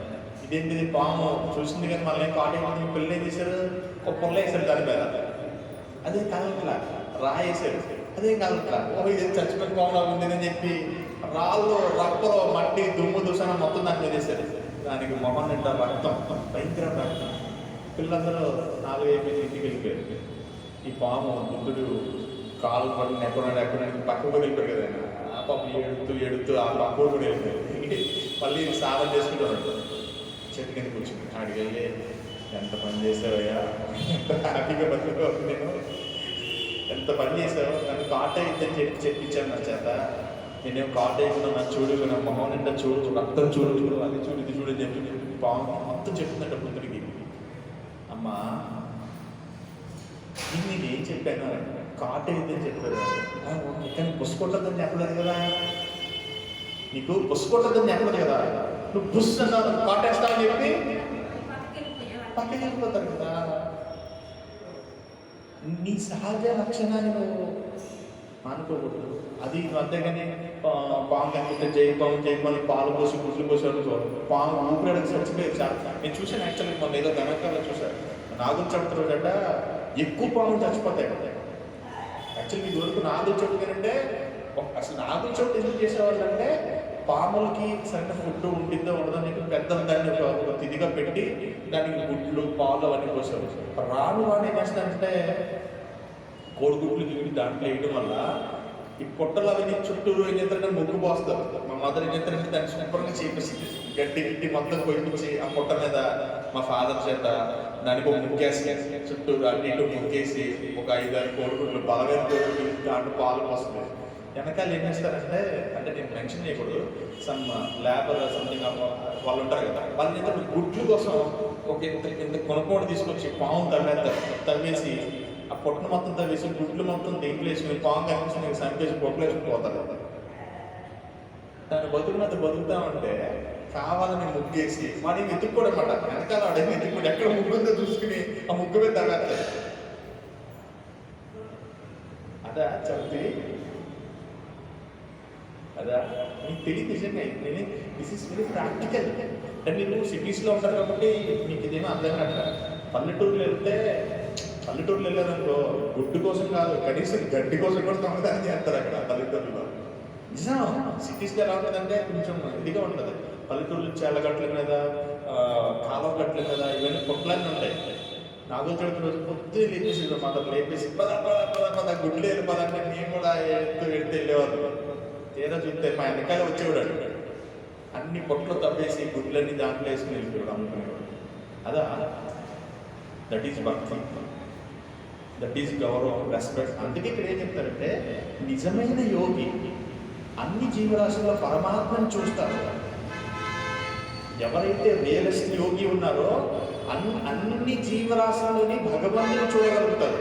ఇదేంటిది పాము చూసింది కానీ మళ్ళీ కాటేయకూడదని పిల్లలు ఏం చేశారు, ఒక పొల్ల వేసారు దాని మీద. అదే కలట్లా రాయేసాడు. అదే కలట్లా ఇది చచ్చిపోయిన పాములా ఉంది అని చెప్పి రాళ్ళు రప్పలో మట్టి దుమ్ము దుసన మొత్తం దాని మీద వేసాడు. దానికి మొహం నిండా రక్తం, భయంకర రక్తం. పిల్లలందరూ 4-5 ఇంటికి వెళ్ళిపోయారు. ఈ పాము బుద్ధుడు కాలు పడిన ఎక్కడానికి పక్కకు వెళ్ళిపోయారు కదా. ఆ పాపం ఏడుతూ ఆ పక్కకు కూడా వెళ్ళిపోయారు. మళ్ళీ సాధన చేసుకుంటాడు. చెట్టు కింద కూర్చుని ఆడికి వెళ్ళి ఎంత పని చేసావయ్యా, హ్యాపీగా బతుకుతావు, నేను ఎంత పని చేసావు, నన్ను కాటేయద్దని చెప్పించాను నా చేత. నేనేం కాటేయకుండా నా చూడు, నా మొహం నిండా చూడు, రక్తం చూడు, అది చూడు ఇది చూడు అని చెప్పి పాము మొత్తం చెప్తుందంట బుద్ధుడికి. అమ్మా నేను ఏం చెప్పాను, కాటేయద్దని చెప్పారు కానీ పుసుకొట్టద్దని చెప్పలేదు కదా, నీకు పుసుకొట్టద్దని చెప్పలేదు కదా, నువ్వు బుస్ అన్నావు కాటేస్తావని చెప్పి పక్కకి వెళ్ళిపోతారు కదా. నీ సహజ లక్షణాన్ని నువ్వు అనుకోకూడదు. అది అంతేగాని పాము కనిపిస్తే జైపాము పాలు పోసి గుడ్లు పోసి అనుకో, పాము ఊపిరాడకి చచ్చిపోయేది సార్. నేను చూశాను యాక్చువల్గా మొన్న ఏదో గణకాల్లో చూశాను. నాగుల చవితి రోజట ఎక్కువ పాములు చచ్చిపోతాయి. యాక్చువల్గా ఇది వరకు నాగుల చవితి అంటే అసలు నాగుల చవితి ఎందుకు చేసేవాళ్ళు అంటే పాములకి సరైన ఫుడ్ ఉంటుందో ఉండదని పెద్ద దాన్ని ఒక తిదిగా పెట్టి దానికి గుడ్లు పాలు అవన్నీ పోసేవారు. రాను వాడు ఏం చేస్తారంటే కోడిగుడ్లు దిగి దాంట్లో వేయడం వల్ల ఈ పొట్టలు అవన్నీ చుట్టూరు ఏం చేస్తారంటే ముగ్గు పోస్తారు. మా మదర్ ఏం చేస్తారంటే దాన్ని శుభ్రంగా చేపించింది, గట్టి మొత్తం కొయిపించి ఆ పొట్ట మీద మా ఫాదర్ చేత దానికి ఒక ముగ్గేసి చుట్టూరు అటు ఇటు ముగ్గేసి ఒక 5-6 కోడిగుడ్లు బలమైన కోడిగుడ్లు దాంట్లో పాలు పోస్తుంది. వెనకాల ఏం చేస్తారంటే, అంటే నేను మెన్షన్ చేయకూడదు, సమ్ లేబర్ సంథింగ్ వాళ్ళు ఉంటారు కదా, వాళ్ళు ఏంటంటే గుడ్లు కోసం ఒక ఇంత కొనుక్కోడి తీసుకొచ్చి పాము తవ్వేసి ఆ పొట్టను మొత్తం తవ్వేసి గుడ్లు మొత్తం దేంట్లో వేసుకుని పాము కనిపిస్తుంది చంపేసి పొట్లు వేసుకుని పోతారు. దాన్ని బతుకుతామంటే కావాలని ముగ్గేసి వాడిని వెతుక్కోవడం అన్నమాట. వెనకాల వాడేమి వెతుక్కోడు, ఎక్కడ ముగ్గు ఉందో చూసుకుని ఆ ముగ్గు మీద తగలుతాడు. అదా చదివి అదా మీకు తెలియదు నిజంగా. This is very practical. అంటే మీరు సిటీస్లో ఉంటారు కాబట్టి మీకు ఇదేమో అర్థం కాదు. పల్లెటూరులో వెళ్ళారనుకో గుడ్డు కోసం కాదు, కనీసం గడ్డి కోసం కూడా దొంగతనం చేస్తారు అక్కడ పల్లెటూరులో. నిజం. సిటీస్లో ఎలా ఉంటుందంటే కొంచెం ఇదిగా ఉంటుంది. పల్లెటూరులో చెల్లగట్ల మీద, కాలువ గట్ల మీద ఇవన్నీ పొట్లన్నీ ఉంటాయి. నాగో చవితి రోజు పొద్దున్న లేపేసి మదర్ లేపేసి పద గుడ్లు వెళ్ళిపోదంటే నేను కూడా ఎడుతూ వెళ్ళేవాళ్ళు. తీరా చూస్తే మా వెనకాల వచ్చేవాడు, అన్ని పొట్లు తప్పేసి గుడ్లన్నీ దాంట్లో వేసుకుని వెళ్ళిపోయాడు, అమ్ముకునేవాడు. అదా దట్ ఈజ్ భక్తి, దట్ ఈజ్ గౌరవం, రెస్పెక్ట్. అందుకే ఇక్కడ ఏం చెప్తారంటే నిజమైన యోగి అన్ని జీవరాశుల్లో పరమాత్మను చూస్తారు. ఎవరైతే రియలిస్ట్ యోగి ఉన్నారో అన్ని జీవరాశుల్లోని భగవంతుని చూడగలుగుతారు.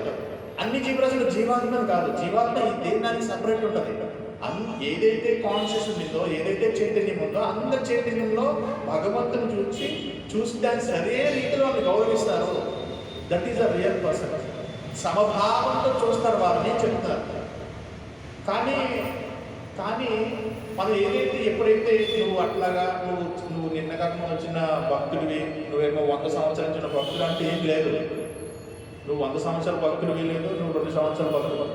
అన్ని జీవరాశులు జీవాత్మను కాదు, జీవాత్మ ఈ దేహానికి సపరేట్ ఉంటుంది. ఏదైతే కాన్షియస్ ఉందో, ఏదైతే చైతన్యం ఉందో, అందరి చైతన్యంలో భగవంతుని చూసి దాన్ని సరైన రీతిలో వాళ్ళు గౌరవిస్తారు. That is a real person. సమభావంతో చూస్తారు వారిని చెప్తారు. కానీ మనం ఏదైతే ఎప్పుడైతే నువ్వు అట్లాగా నువ్వు నిన్నగా వచ్చిన భక్తుడివి, నువ్వేమో 100 సంవత్సరాల చిన్న భక్తుడు అంటే ఏం లేదు. నువ్వు 100 సంవత్సరాల భక్తుడివి లేదు, నువ్వు 2 సంవత్సరాల భక్తుడు.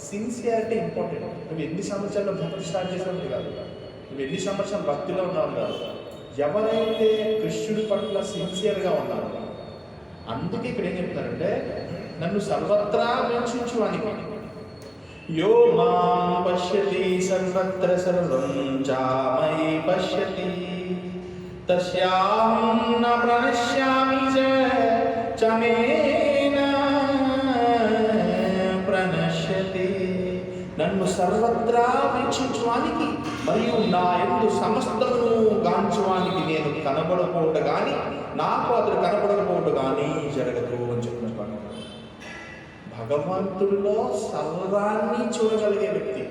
Sincerity important. నువ్వు ఎన్ని సంవత్సరాల్లో భక్తి స్టార్ట్ చేసావు కాదు, నువ్వు ఎన్ని సంవత్సరాలు భక్తిలో ఉన్నావు కాదు. ఎవరైతే కృష్ణుడి పట్ల సిన్సియర్గా ఉన్నారో, అందుకే ఇక్కడ ఏం చెప్తారంటే నన్ను సర్వత్రా వీక్షించువానికి యో మాం పశ్యతి సర్వత్ర సర్వం చామయి పశ్యతి తస్యాహం న ప్రణశ్యామి చ మేన ప్రణశ్యతి. నన్ను సర్వత్రా వీక్షించువానికి మరియు నా యందు సమస్తమును గాంచువానికి నేను కనబడకపోవట కానీ నాకు అతడు కనబడకపోవట కానీ జరగదు అని చెప్తున్నాను. భగవంతుడిలో సర్వాన్ని చూడగలిగే వ్యక్తి.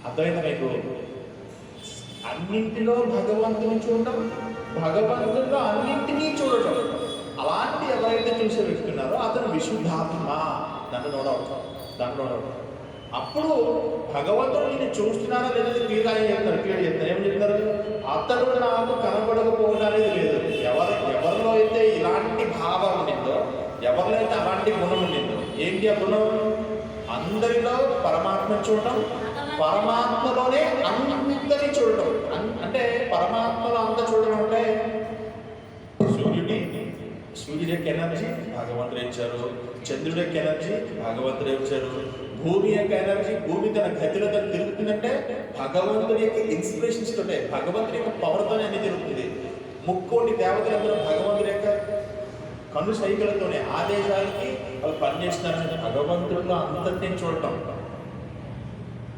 అర్థమైందా మీకు? అన్నింటిలో భగవంతుని చూడటం, భగవంతుడిలో అన్నింటినీ చూడటం. అలాంటి ఎవరైతే చూసే వ్యక్తి ఉన్నారో అతను విశుద్ధాత్మ. దాన్ని నోడవుతాం. అప్పుడు భగవంతుడు నేను చూస్తున్నారా లేదా క్లియర్ చెప్తారు. ఏం చెప్తారు? అతడు నాకు కనబడకపోవడం అనేది లేదు. ఎవరిలో అయితే ఇలాంటి భావం ఉండిందో, ఎవరిలో అయితే అలాంటి గుణం ఉండిందో, ఏంటి ఆ గుణం? అందరిలో పరమాత్మ చూడటం, పరమాత్మలోనే అందరినీ చూడటం. అంటే పరమాత్మలో అంతా చూడడం అంటే సూర్యుడి యొక్క ఎనర్జీ భగవంతుడు ఇచ్చారు, చంద్రుడి యొక్క ఎనర్జీ భగవంతుడు ఇచ్చారు, భూమి యొక్క ఎనర్జీ, భూమి తన గతిలో తను తిరుగుతుందంటే భగవంతుడి యొక్క ఇన్స్పిరేషన్స్ తోటే, భగవంతుడి యొక్క పవర్తోనే అన్ని తిరుగుతుంది. ముక్కోటి దేవతలందరూ భగవంతుడి యొక్క కన్ను సైకిలతోనే ఆదేశాలకి వాళ్ళు పనిచేస్తున్నారని భగవంతుడిలో అంతటిని చూడటం.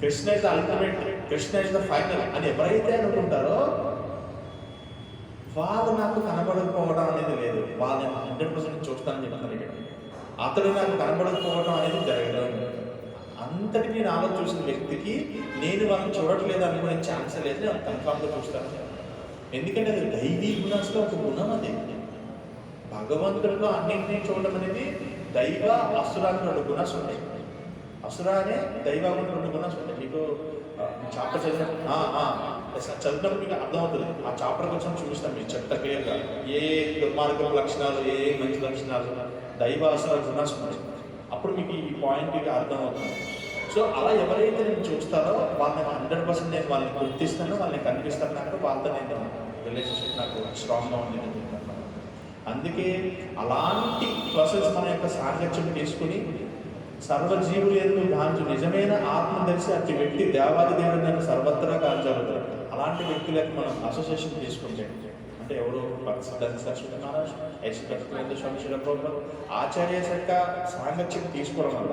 Krishna is the ultimate, Krishna is the final అని ఎవరైతే అనుకుంటారో వాళ్ళు నాకు కనబడకపోవడం అనేది లేదు. వాళ్ళని 100% చూస్తానని చెప్తున్నారు ఇక్కడ. అతడు నాకు కనబడకపోవడం అనేది జరగడం. అంతటి నేను ఆలోచించిన వ్యక్తికి నేను వాళ్ళని చూడట్లేదు అనుకునే ఛాన్స్ లేదు. నేను కన్ఫామ్గా చూస్తాను. ఎందుకంటే అది దైవీ గుణాల్లో ఒక గుణం. అది భగవంతుడిలో అన్నింటినీ చూడడం అనేది దైవ అసురాన్ని 2 గుణాలు ఉంటాయి. అసుర అనే దైవ 2 గుణాలు ఉంటాయి. మీకు చాప్టర్ చదివినప్పుడు మీకు అర్థమవుతుంది. ఆ చాప్టర్ కోసం చూపిస్తాం మీకు చెప్తా క్లియర్గా. ఏ దుర్మార్గపు లక్షణాలు, ఏ మంచి లక్షణాలు, దైవ అసుర గుణాలు ఉంటాయి. అప్పుడు మీకు ఈ పాయింట్గా అర్థమవుతుంది. సో అలా ఎవరైతే నేను చూస్తారో వాళ్ళని 100% నేను వాళ్ళని గుర్తిస్తాను, వాళ్ళని కనిపిస్తాను. నాకు వాళ్ళతో నేను రిలేషన్షిప్ నాకు స్ట్రాంగ్గా ఉంది. అందుకే అలాంటి పర్సన్స్ మన యొక్క సాంగత్యం తీసుకుని సర్వజీవులు ఎందుకు గాంచు నిజమైన ఆత్మ తెలిసి అట్టి వ్యక్తి దేవాది దేవుడు నేను సర్వత్రా గాంచగలుగుతాడు. అలాంటి వ్యక్తులకు మనం అసోసియేషన్ తీసుకుంటే అంటే ఎవరు సరస్వతి మహారాజ్, ఎక్స్ప్రెస్ స్వామి శిలప్రభుత్వం, ఆచార్య యొక్క సాంగత్యం తీసుకోవడం వల్ల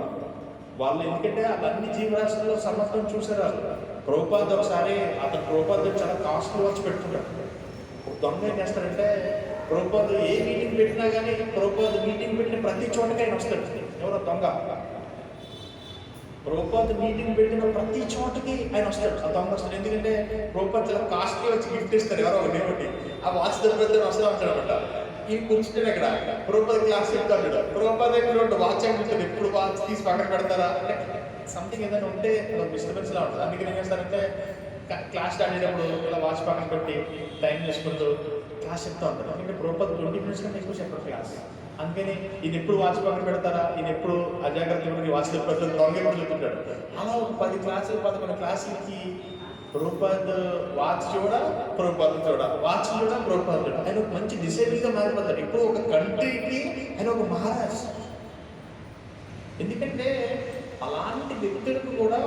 వాళ్ళు ఎందుకంటే అన్ని జీవరాశుల్లో సమర్థం చూసారు. ప్రభుపాద్ ఒకసారి అతను ప్రభుపాద్ చాలా కాస్ట్లీ వచ్చి పెట్టుకుంటాడు. ఒక దొంగ ఏం చేస్తారంటే ప్రభుపాద్ ఏ మీటింగ్ పెట్టినా కానీ ప్రభుపాద్ మీటింగ్ పెట్టిన ప్రతి చోటకైనా వస్తాడు ఎవరో దొంగ. ప్రభుపాద్ మీటింగ్ పెట్టిన ప్రతి చోటకి ఆయన వస్తాడు, ఆ దొంగ వస్తాడు. ఎందుకంటే ప్రభుపాద్ చాలా కాస్ట్లీ వచ్చి గిఫ్ట్ ఇస్తారు ఎవరో ఒకటి, ఆ వాచ్ దొరికితే వస్తూ ఉంటాడు అనమాట. ఈ కూర్చుంటాడు అక్కడ, ప్రభుపాద్ క్లాస్ చెప్తాడు. ప్రభుపాద్ దగ్గర వాచ్ అనుకుంటాడు, ఎప్పుడు వాచ్ తీసి పక్కన పెడతారా అంటే సంథింగ్ ఏదైనా ఉంటే డిస్టర్బెన్స్ లా ఉంటుంది. అందుకని ఏం చేస్తారంటే క్లాస్ స్టార్ట్ అయ్యేటప్పుడు ఇలా వాచ్ పక్కన పెట్టి టైం చేసుకుంటూ క్లాస్ చెప్తా ఉంటారు. ఎందుకంటే ప్రభుపాద్ 20 minutes కంటే ఎక్కువ చెప్పారు క్లాస్. అందుకని ఈయన ఎప్పుడు వాచ్ పక్కన పెడతారా, ఈయన ఎప్పుడు అజాగ్రత్తగా వాచ్ పెట్టారు, దొంగ ఎప్పుడు చెప్తుంటాడు. అలా 10 క్లాసులు 11 క్లాసులకి ప్రభుపాద్ వాచ్ చూడ, ప్రభుపాద్ చూడ, వాచ్ చూడ, ప్రభుపాద్ చూడ. ఆయన ఒక మంచి డిసైబుల్గా మారిపోతాడు. ఇప్పుడు ఒక కంట్రీకి ఆయన ఒక మహారాజ్. ఎందుకంటే అలాంటి వ్యక్తులకు కూడా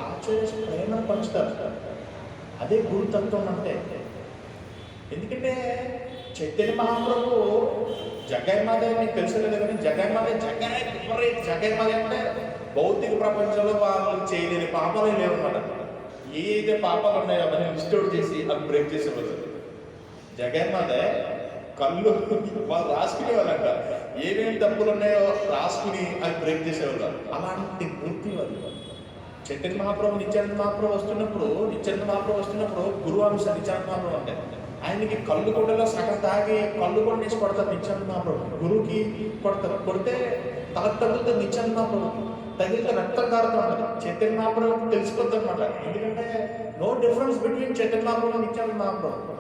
ఆచార్య ప్రేమను పంచుతారు. అదే గురుతత్వం అంటే. ఎందుకంటే చైతన్య మహాప్రభు జగన్మాత మీకు తెలుసలేదు కానీ జగన్మాత అంటే భౌతిక ప్రపంచంలో వాళ్ళు చేయలేని పాపాలే లేవన్నమాట. ఏదైతే పాపాలు ఉన్నాయో అవన్నీ లిస్ట్ అవుట్ చేసి అవి బ్రేక్ చేసేవాళ్ళు. జగన్మాత కళ్ళు వాళ్ళు రాసుకునేవాళ్ళంట, ఏమేమి తప్పులు ఉన్నాయో రాసుకుని అవి బ్రేక్ చేసేవాళ్ళు. అలాంటి మూర్తి వాళ్ళు. చైతన్య మహాప్రభు నిత్యానంద మహాప్రభు వస్తున్నప్పుడు గురువంశ నిత్యానంద మహాప్రభు అంటే ఆయనకి కళ్ళు కూడలో సగం తాగి కళ్ళు కూడా వేసి కొడతారు నిత్యానంద మహాప్రభు. గురువుకి కొడతారు, కొడితే తలకు తగులుతుంది నిత్యానంద మహాప్రభు, తగిలితే రక్తం కారుతూ ఉంటుంది. చైతన్య మహాప్రభుకి తెలిసిపోద్ది అనమాట. ఎందుకంటే no difference between Chaitanya Mahaprabhu Nityananda మహాప్రభు.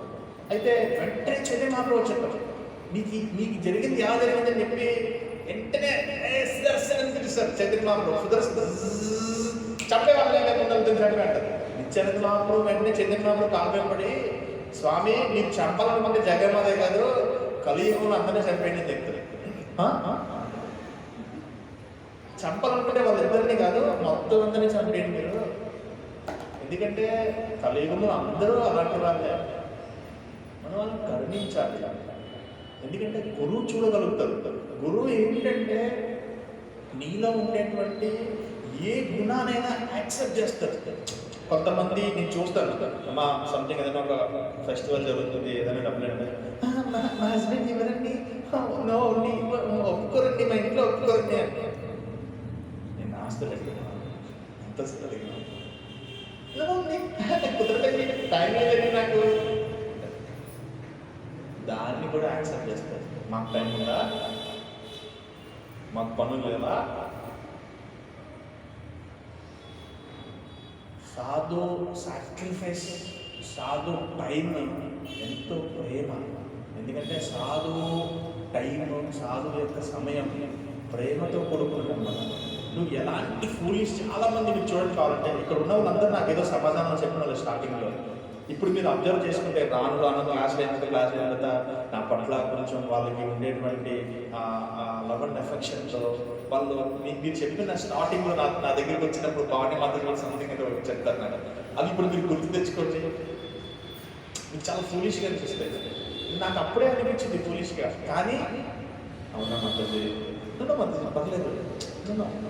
అయితే వెంటనే చైతన్య మహాప్రభు చెప్పారు, మీకు జరిగింది ఎలా జరిగిందని చెప్పి వెంటనే సార్ చైతన్య మహాప్రభు సుదర్శన్ చంపే వాళ్ళే లేకుండా అంటారు. నిత్యానంద మహాప్రభు వెంటనే చైతన్య మహాప్రభు కాల్పడి, స్వామి మీరు చంపాలనుకుంటే జగన్మాదే కాదు కలియుగంలో అందరినీ చంపేయండి అని చెప్తారు. చంపాలనుకుంటే వాళ్ళిద్దరినీ కాదు మొత్తం అందరినీ చంపేయండి మీరు. ఎందుకంటే కలియుగంలో అందరూ అలాంటి వాళ్ళే. మనం వాళ్ళని కరుణించాలి. ఎందుకంటే గురువు చూడగలుగుతారు. గురువు ఏంటంటే నీలో ఉండేటువంటి ఏ గుణానైనా యాక్సెప్ట్ చేస్తారు. కొంతమంది నేను చూస్తాను, మా సంథింగ్ ఏదైనా ఒక ఫెస్టివల్ జరుగుతుంది, ఏదైనా డబ్బులు అంటే మా హస్బెండ్ ఎవరండి, ఒప్పుకోరండి, మా ఇంట్లో ఒప్పుకోరండి అని నేను హాస్పిటల్ ఎంత కుదరదండి, టైం లేదండి నాకు. దాన్ని కూడా యాక్సెప్ట్ చేస్తారు. మాకు టైం ఉందా, మాకు పనులు లేదా. సాధు సాక్రిఫైస్, సాధు టైం ఎంతో ప్రేమ. ఎందుకంటే సాధు టైం, సాధు యొక్క సమయం ప్రేమతో కూడుకున్నమాట. నువ్వు ఎలాంటి ఫూలిష్ చాలా మంది మీరు చూడండి. కావాలంటే ఇక్కడ ఉన్న వాళ్ళందరూ నాకు ఏదో సమాధానం చెప్పిన వాళ్ళు స్టార్టింగ్లో. ఇప్పుడు మీరు అబ్జర్వ్ చేసుకుంటే రాను క్లాస్ అయిన తర్వాత నా పట్ల కొంచెం వాళ్ళకి ఉండేటువంటి లవ్ అండ్ ఎఫెక్షన్తో వాళ్ళు మీరు చెప్పిన స్టార్టింగ్లో నా దగ్గరికి వచ్చినప్పుడు బాడీ మాత్రం సంథింగ్ ఏదో చెప్తారు నాకు. అది ఇప్పుడు మీరు గుర్తు తెచ్చుకోండి. మీకు చాలా ఫూలిష్గా అనిపిస్తాయి. నాకు అప్పుడే అనిపించింది ఫూలిష్గా. కానీ అవునా మద్దతు పర్లేదు,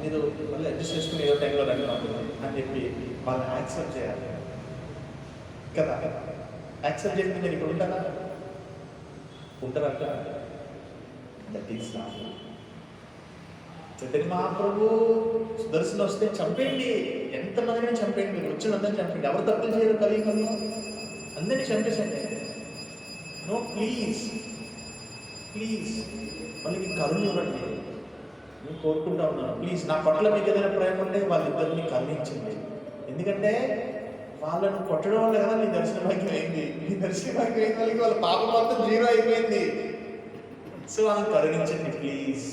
మీరు మళ్ళీ అడ్జస్ట్ చేసుకుని ఏదో టైంలో రండి అని చెప్పి వాళ్ళని యాక్సెప్ట్ చేయాలి కదా. యాక్సెప్ట్ చేస్తే మీరు ఇక్కడ ఉంటారా that is not. Chaitanya Mahaprabhu Sudarshan వస్తే చంపేయండి, ఎంతమందిని చంపేయండి, మీరు వచ్చిన అందరినీ చంపేయండి. ఎవరు తప్పులు చేయరు కలియుగంలో, అందరినీ చంపేసండి. నో ప్లీజ్ వాళ్ళకి కరుణ ఇవ్వండి. నేను కోరుకుంటా ఉన్నాను, ప్లీజ్ నా పట్ల మీకు ఏదైనా ప్రేమ ఉంటే వాళ్ళిద్దరిని కరుణించండి. ఎందుకంటే వాళ్ళను కొట్టడం వల్ల కదా నీ దర్శన భాగ్యం అయింది. నీ దర్శన భాగ్యం అయిన వాళ్ళకి వాళ్ళ పాపం మొత్తం 0 అయిపోయింది. సో వాళ్ళని కరుణించండి ప్లీజ్.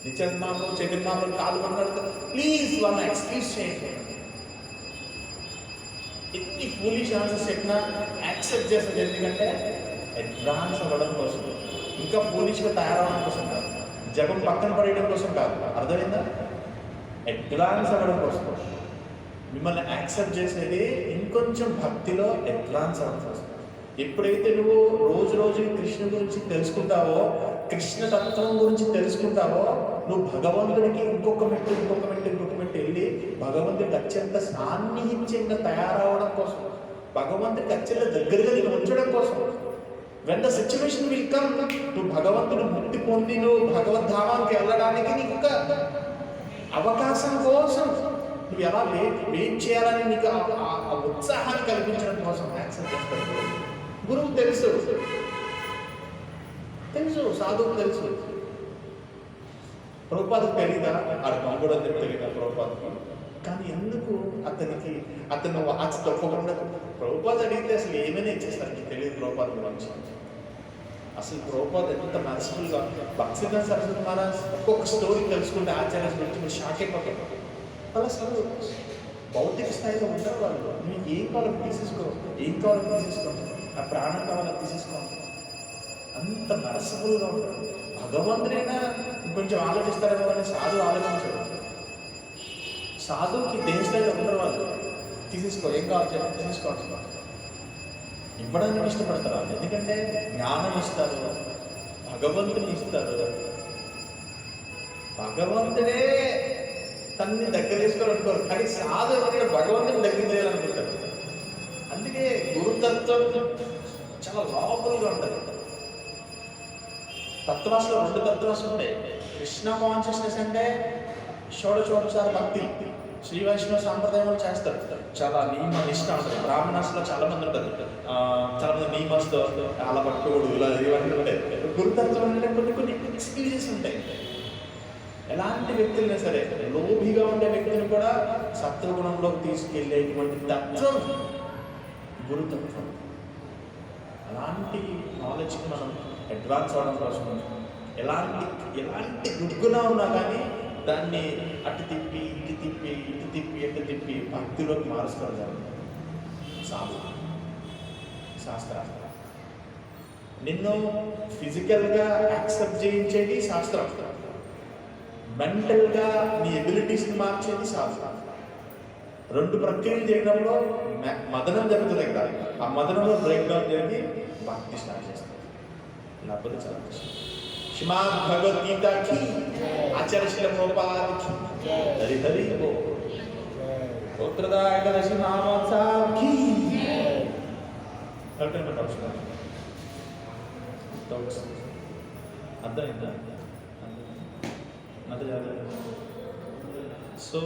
నిత్యానంద చైతన్య మహాప్రభు కాలు కొన్నాడు, ప్లీజ్ వాళ్ళని ఎక్స్క్యూజ్ చేయండి. ఎన్ని ఫూలిష్ ఆన్సర్స్ చెప్పినా యాక్సెప్ట్ చేస్తుంది. ఎందుకంటే అడ్వాన్స్ అవ్వడం కోసం, ఇంకా ఫూలిష్గా తయారవడం కోసం కాదు, జపం పక్కన పడేయడం కోసం కాదు. అర్థమైందా? అడ్వాన్స్ అవ్వడం కోసం. మిమ్మల్ని యాక్సెప్ట్ చేసేది ఇంకొంచెం భక్తిలో అడ్వాన్స్ అవ్వడం కోసం. ఎప్పుడైతే నువ్వు రోజు కృష్ణ గురించి తెలుసుకుంటావో, కృష్ణ తత్వం గురించి తెలుసుకుంటావో, నువ్వు భగవంతుడికి ఇంకొక మెట్టు వెళ్ళి భగవంతుడికి అత్యంత సాన్నిహిత్యంగా తయారవడం కోసం, భగవంతుడికి అత్యంత దగ్గరగా నేను ఉంచడం కోసం. When the situation will come, నువ్వు భగవంతుడు ముక్తి పొంది నువ్వు భగవద్ధామానికి వెళ్ళడానికి నీకు ఒక అవకాశం కోసం నువ్వు ఎలా వెయిట్ చేయాలని నీకు ఆ ఉత్సాహాన్ని కల్పించడం కోసం యాక్సెప్ట్ చేస్తాడు గురువు. తెలుసు సాధువు తెలుసు. ప్రభుపాదకు తెలీదా? ఆడ కూడా తెలియదా ప్రభుపాదకు? కానీ ఎందుకు అతను వాచ్ తప్పకుండా ప్రభుపాద అడిగితే అసలు ఏమైనా ఇచ్చేస్తానికి తెలియదు ప్రభుపాద గురించి. అసలు ప్రభుపాద ఎంత మర్సిఫుల్గా భక్తిసిద్ధాంత సరస్వతి మహారాజ్ ఒక్కొక్క స్టోరీ తెలుసుకుంటే ఆచార్య గురించి మీరు షాక్ అయిపోతారు. అలా అసలు భౌతిక స్థాయిలో ఉంటారు వాళ్ళు. మీకు ఏం కావాలో తీసేసుకోండి, ఆ ప్రాణం కావాలో తీసేసుకోండి. అంత మర్సిఫుల్గా ఉంటారు. భగవంతుడైనా కొంచెం ఆలోచిస్తారేమో కానీ సాధువు ఆలోచించాడు. సాధువుకి దేశంలో ఉండరు వాళ్ళు. తీసేసుకో, ఏం కావాలి తీసేసుకోండి. ఇవ్వడానికి ఇష్టపడతారు వాళ్ళు. ఎందుకంటే జ్ఞానం ఇస్తారు, భగవంతుని ఇస్తారు. భగవంతుడే తన్ని దగ్గర తీసుకొని అనుకోరు, కానీ సాధువు అంటే భగవంతుని దగ్గర చేయాలనుకుంటారు. అందుకే గురుతత్వం చాలా లోపలుగా ఉంటుంది. తత్వాసులో 2 తత్వాసులు ఉంటాయి. కృష్ణ కాన్షియస్నెస్ అంటే షోడశోపచార భక్తి, శ్రీ వైష్ణవ సాంప్రదాయంలో చేస్తారు. చాలా నిష్ఠ ఉంటుంది. బ్రాహ్మణాసులో చాలా మంది ఉంటారు, చాలా మంది నియమస్తో అలా పట్టుకోడు, ఇలా ఇవన్నీ ఉంటాయి. గురుతత్వం అంటే కొన్ని ఎక్స్క్యూజెస్ ఉంటాయి. ఎలాంటి వ్యక్తులైనా సరే, లోభిగా ఉండే వ్యక్తిని కూడా సత్వగుణంలోకి తీసుకెళ్ళేటువంటి తత్వం గురుతత్వం. అలాంటి నాలెడ్జ్కి మనం అడ్వాన్స్ అవడం కోసం ఎలాంటి దుర్గుణం ఉన్నా కానీ దాన్ని అటు తిప్పి ఇటు తిప్పి భక్తిలోకి మారుస్తారు. శాస్త్రం నిన్ను ఫిజికల్గా యాక్సెప్ట్ చేయించేది శాస్త్రం, మెంటల్గా నీ ఎబిలిటీస్ని మార్చేది శాస్త్రం. 2 ప్రక్రియలు చేయడంలో మదనం జరుగుతుంది కదా, ఆ మదనంలో బ్రేక్ డౌన్ జరిగి భక్తి స్టార్ట్ చేస్తుంది. లేకపోతే చాలా కష్టం. శ్రీమద్ భగవద్గీతకి ఆచార్య శ్రీల ప్రభుపాదకి హరి హరి గోత్రదా ఏకాదశి మహామహోత్సవాకి అర్థమైందా? సో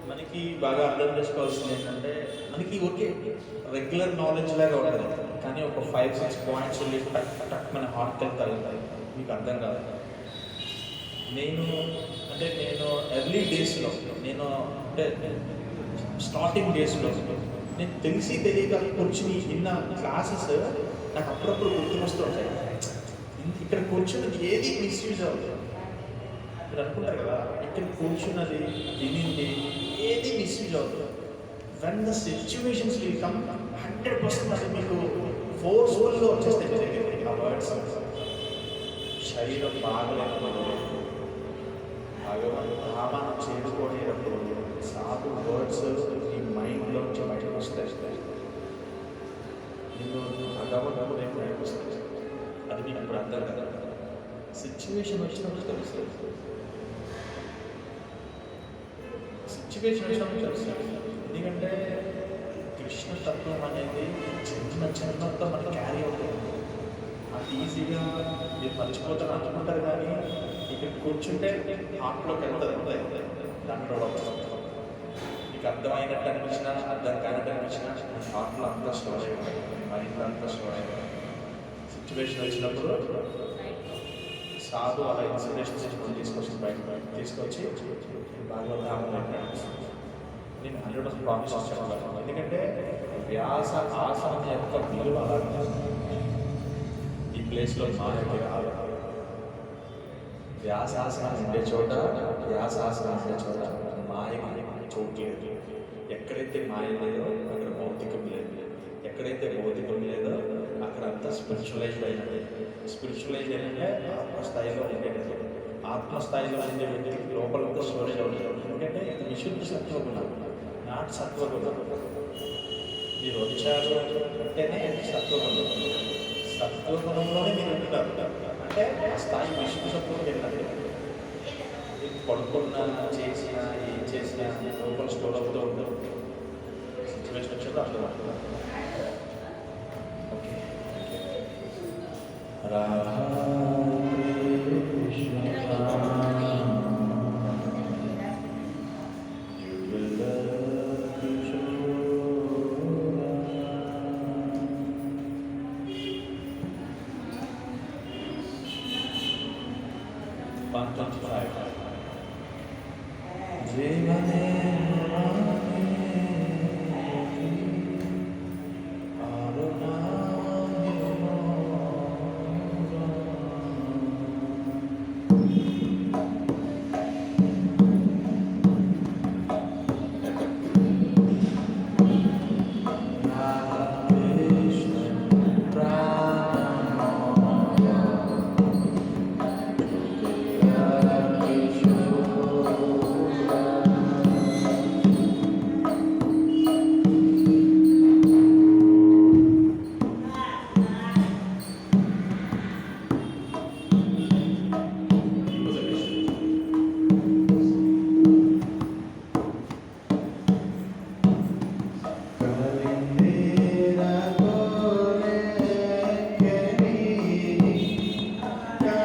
మనకి బాగా అర్థం చేసుకోవాల్సింది ఏంటంటే, మనకి ఓకే రెగ్యులర్ నాలెడ్జ్ లాగా ఉంటుంది, కానీ ఒక 5-6 పాయింట్స్ టక్ మన హార్ట్ వెళ్తాయి, మీకు అర్థం కాదు. నేను ఎర్లీ డేస్లో స్టార్టింగ్ డేస్లో నేను తెలిసి తెలియక కూర్చుని విన్న క్లాసెస్ నాకు అప్పుడప్పుడు గుర్తుకొస్తూ ఉంటాయి. ఇక్కడ కూర్చున్నది ఏది మిస్యూజ్ అవుతుంది. మీరు అనుకుంటారు కదా, ఇక్కడ కూర్చున్నది వినింది ఏది మిస్యూజ్ అవుతుంది. When the situations will come 100% అది మీకు ఫోర్స్ఫుల్గా వచ్చేస్తాయి ఆ వర్డ్స్. శరీరం బాగలేనప్పుడు, భావన చేరుకోలేనప్పుడు సాధు వర్డ్స్ ఈ మైండ్లోంచి బయటకు వస్తాయి. నేను అగవడము రేపు వస్తాయి. అది మీకు ఇప్పుడు అర్థం కదా. సిచ్యువేషన్ వచ్చినప్పుడు తెలుస్తుంది. ఎందుకంటే కృష్ణ తత్వం అనేది చిన్నతో మనకి క్యారీ అవుతుంది. అది ఈజీగా మీరు మర్చిపోతాను అనుకుంటారు, కానీ ఇక్కడ కూర్చుంటే హార్ట్లోకి వెళ్తుంది. దాంట్లో మీకు అర్థమైనట్టు అనిపించినా అర్థం కానట్టు అనిపించినా హార్ట్లో అంతా స్టోర్ అయిపోయి, మైండ్లో అంతా స్టోర్ అయిపోయి. సిచ్యువేషన్ వచ్చినప్పుడు సాధు అలా ఇన్స్పిరేషన్ తీసుకొచ్చి తీసుకొచ్చి భాగవతాన్ని నేను 100% ప్రామిస్ చెప్పగలను. ఎందుకంటే వ్యాస ఆసనం యొక్క విలువ అలాగే ఈ ప్లేస్లో మాయకి రాదు. వ్యాసాసనం ఉండే చోట మాయ చోటు లేదు. ఎక్కడైతే మాయ లేదో అక్కడ భౌతికం లేదు, ఎక్కడైతే భౌతికం లేదో అక్కడ అంతా స్పిరిచువలైజ్ అయినది. స్పిరిచువలైజ్ ఏంటంటే ఆత్మస్థాయిలో ఉండేది. ఆత్మస్థాయిలో ఉండే వ్యక్తికి లోపలంతా స్టోరేజ్ అవుతుంది. ఎందుకంటే ఇది విశుద్ధ సత్వగుణం, నాట్ సత్వగుణం. మీరు వచ్చారు అంటేనే సత్వగుణం. సత్వగుణంలోనే మీరు ఉంటున్నారు అంటే ఆ స్థాయి విశుద్ధ సత్వం వెళ్ళండి. మీరు పడుకున్నా చేసినా ఏం చేసినా లోపల స్టోర్ అవుతూ ఉంటారు. సిచ్యువేషన్ వచ్చినప్పుడు అట్లా ఉంటుంది. ఓకే, రాధే కృష్ణ 25. జీవనే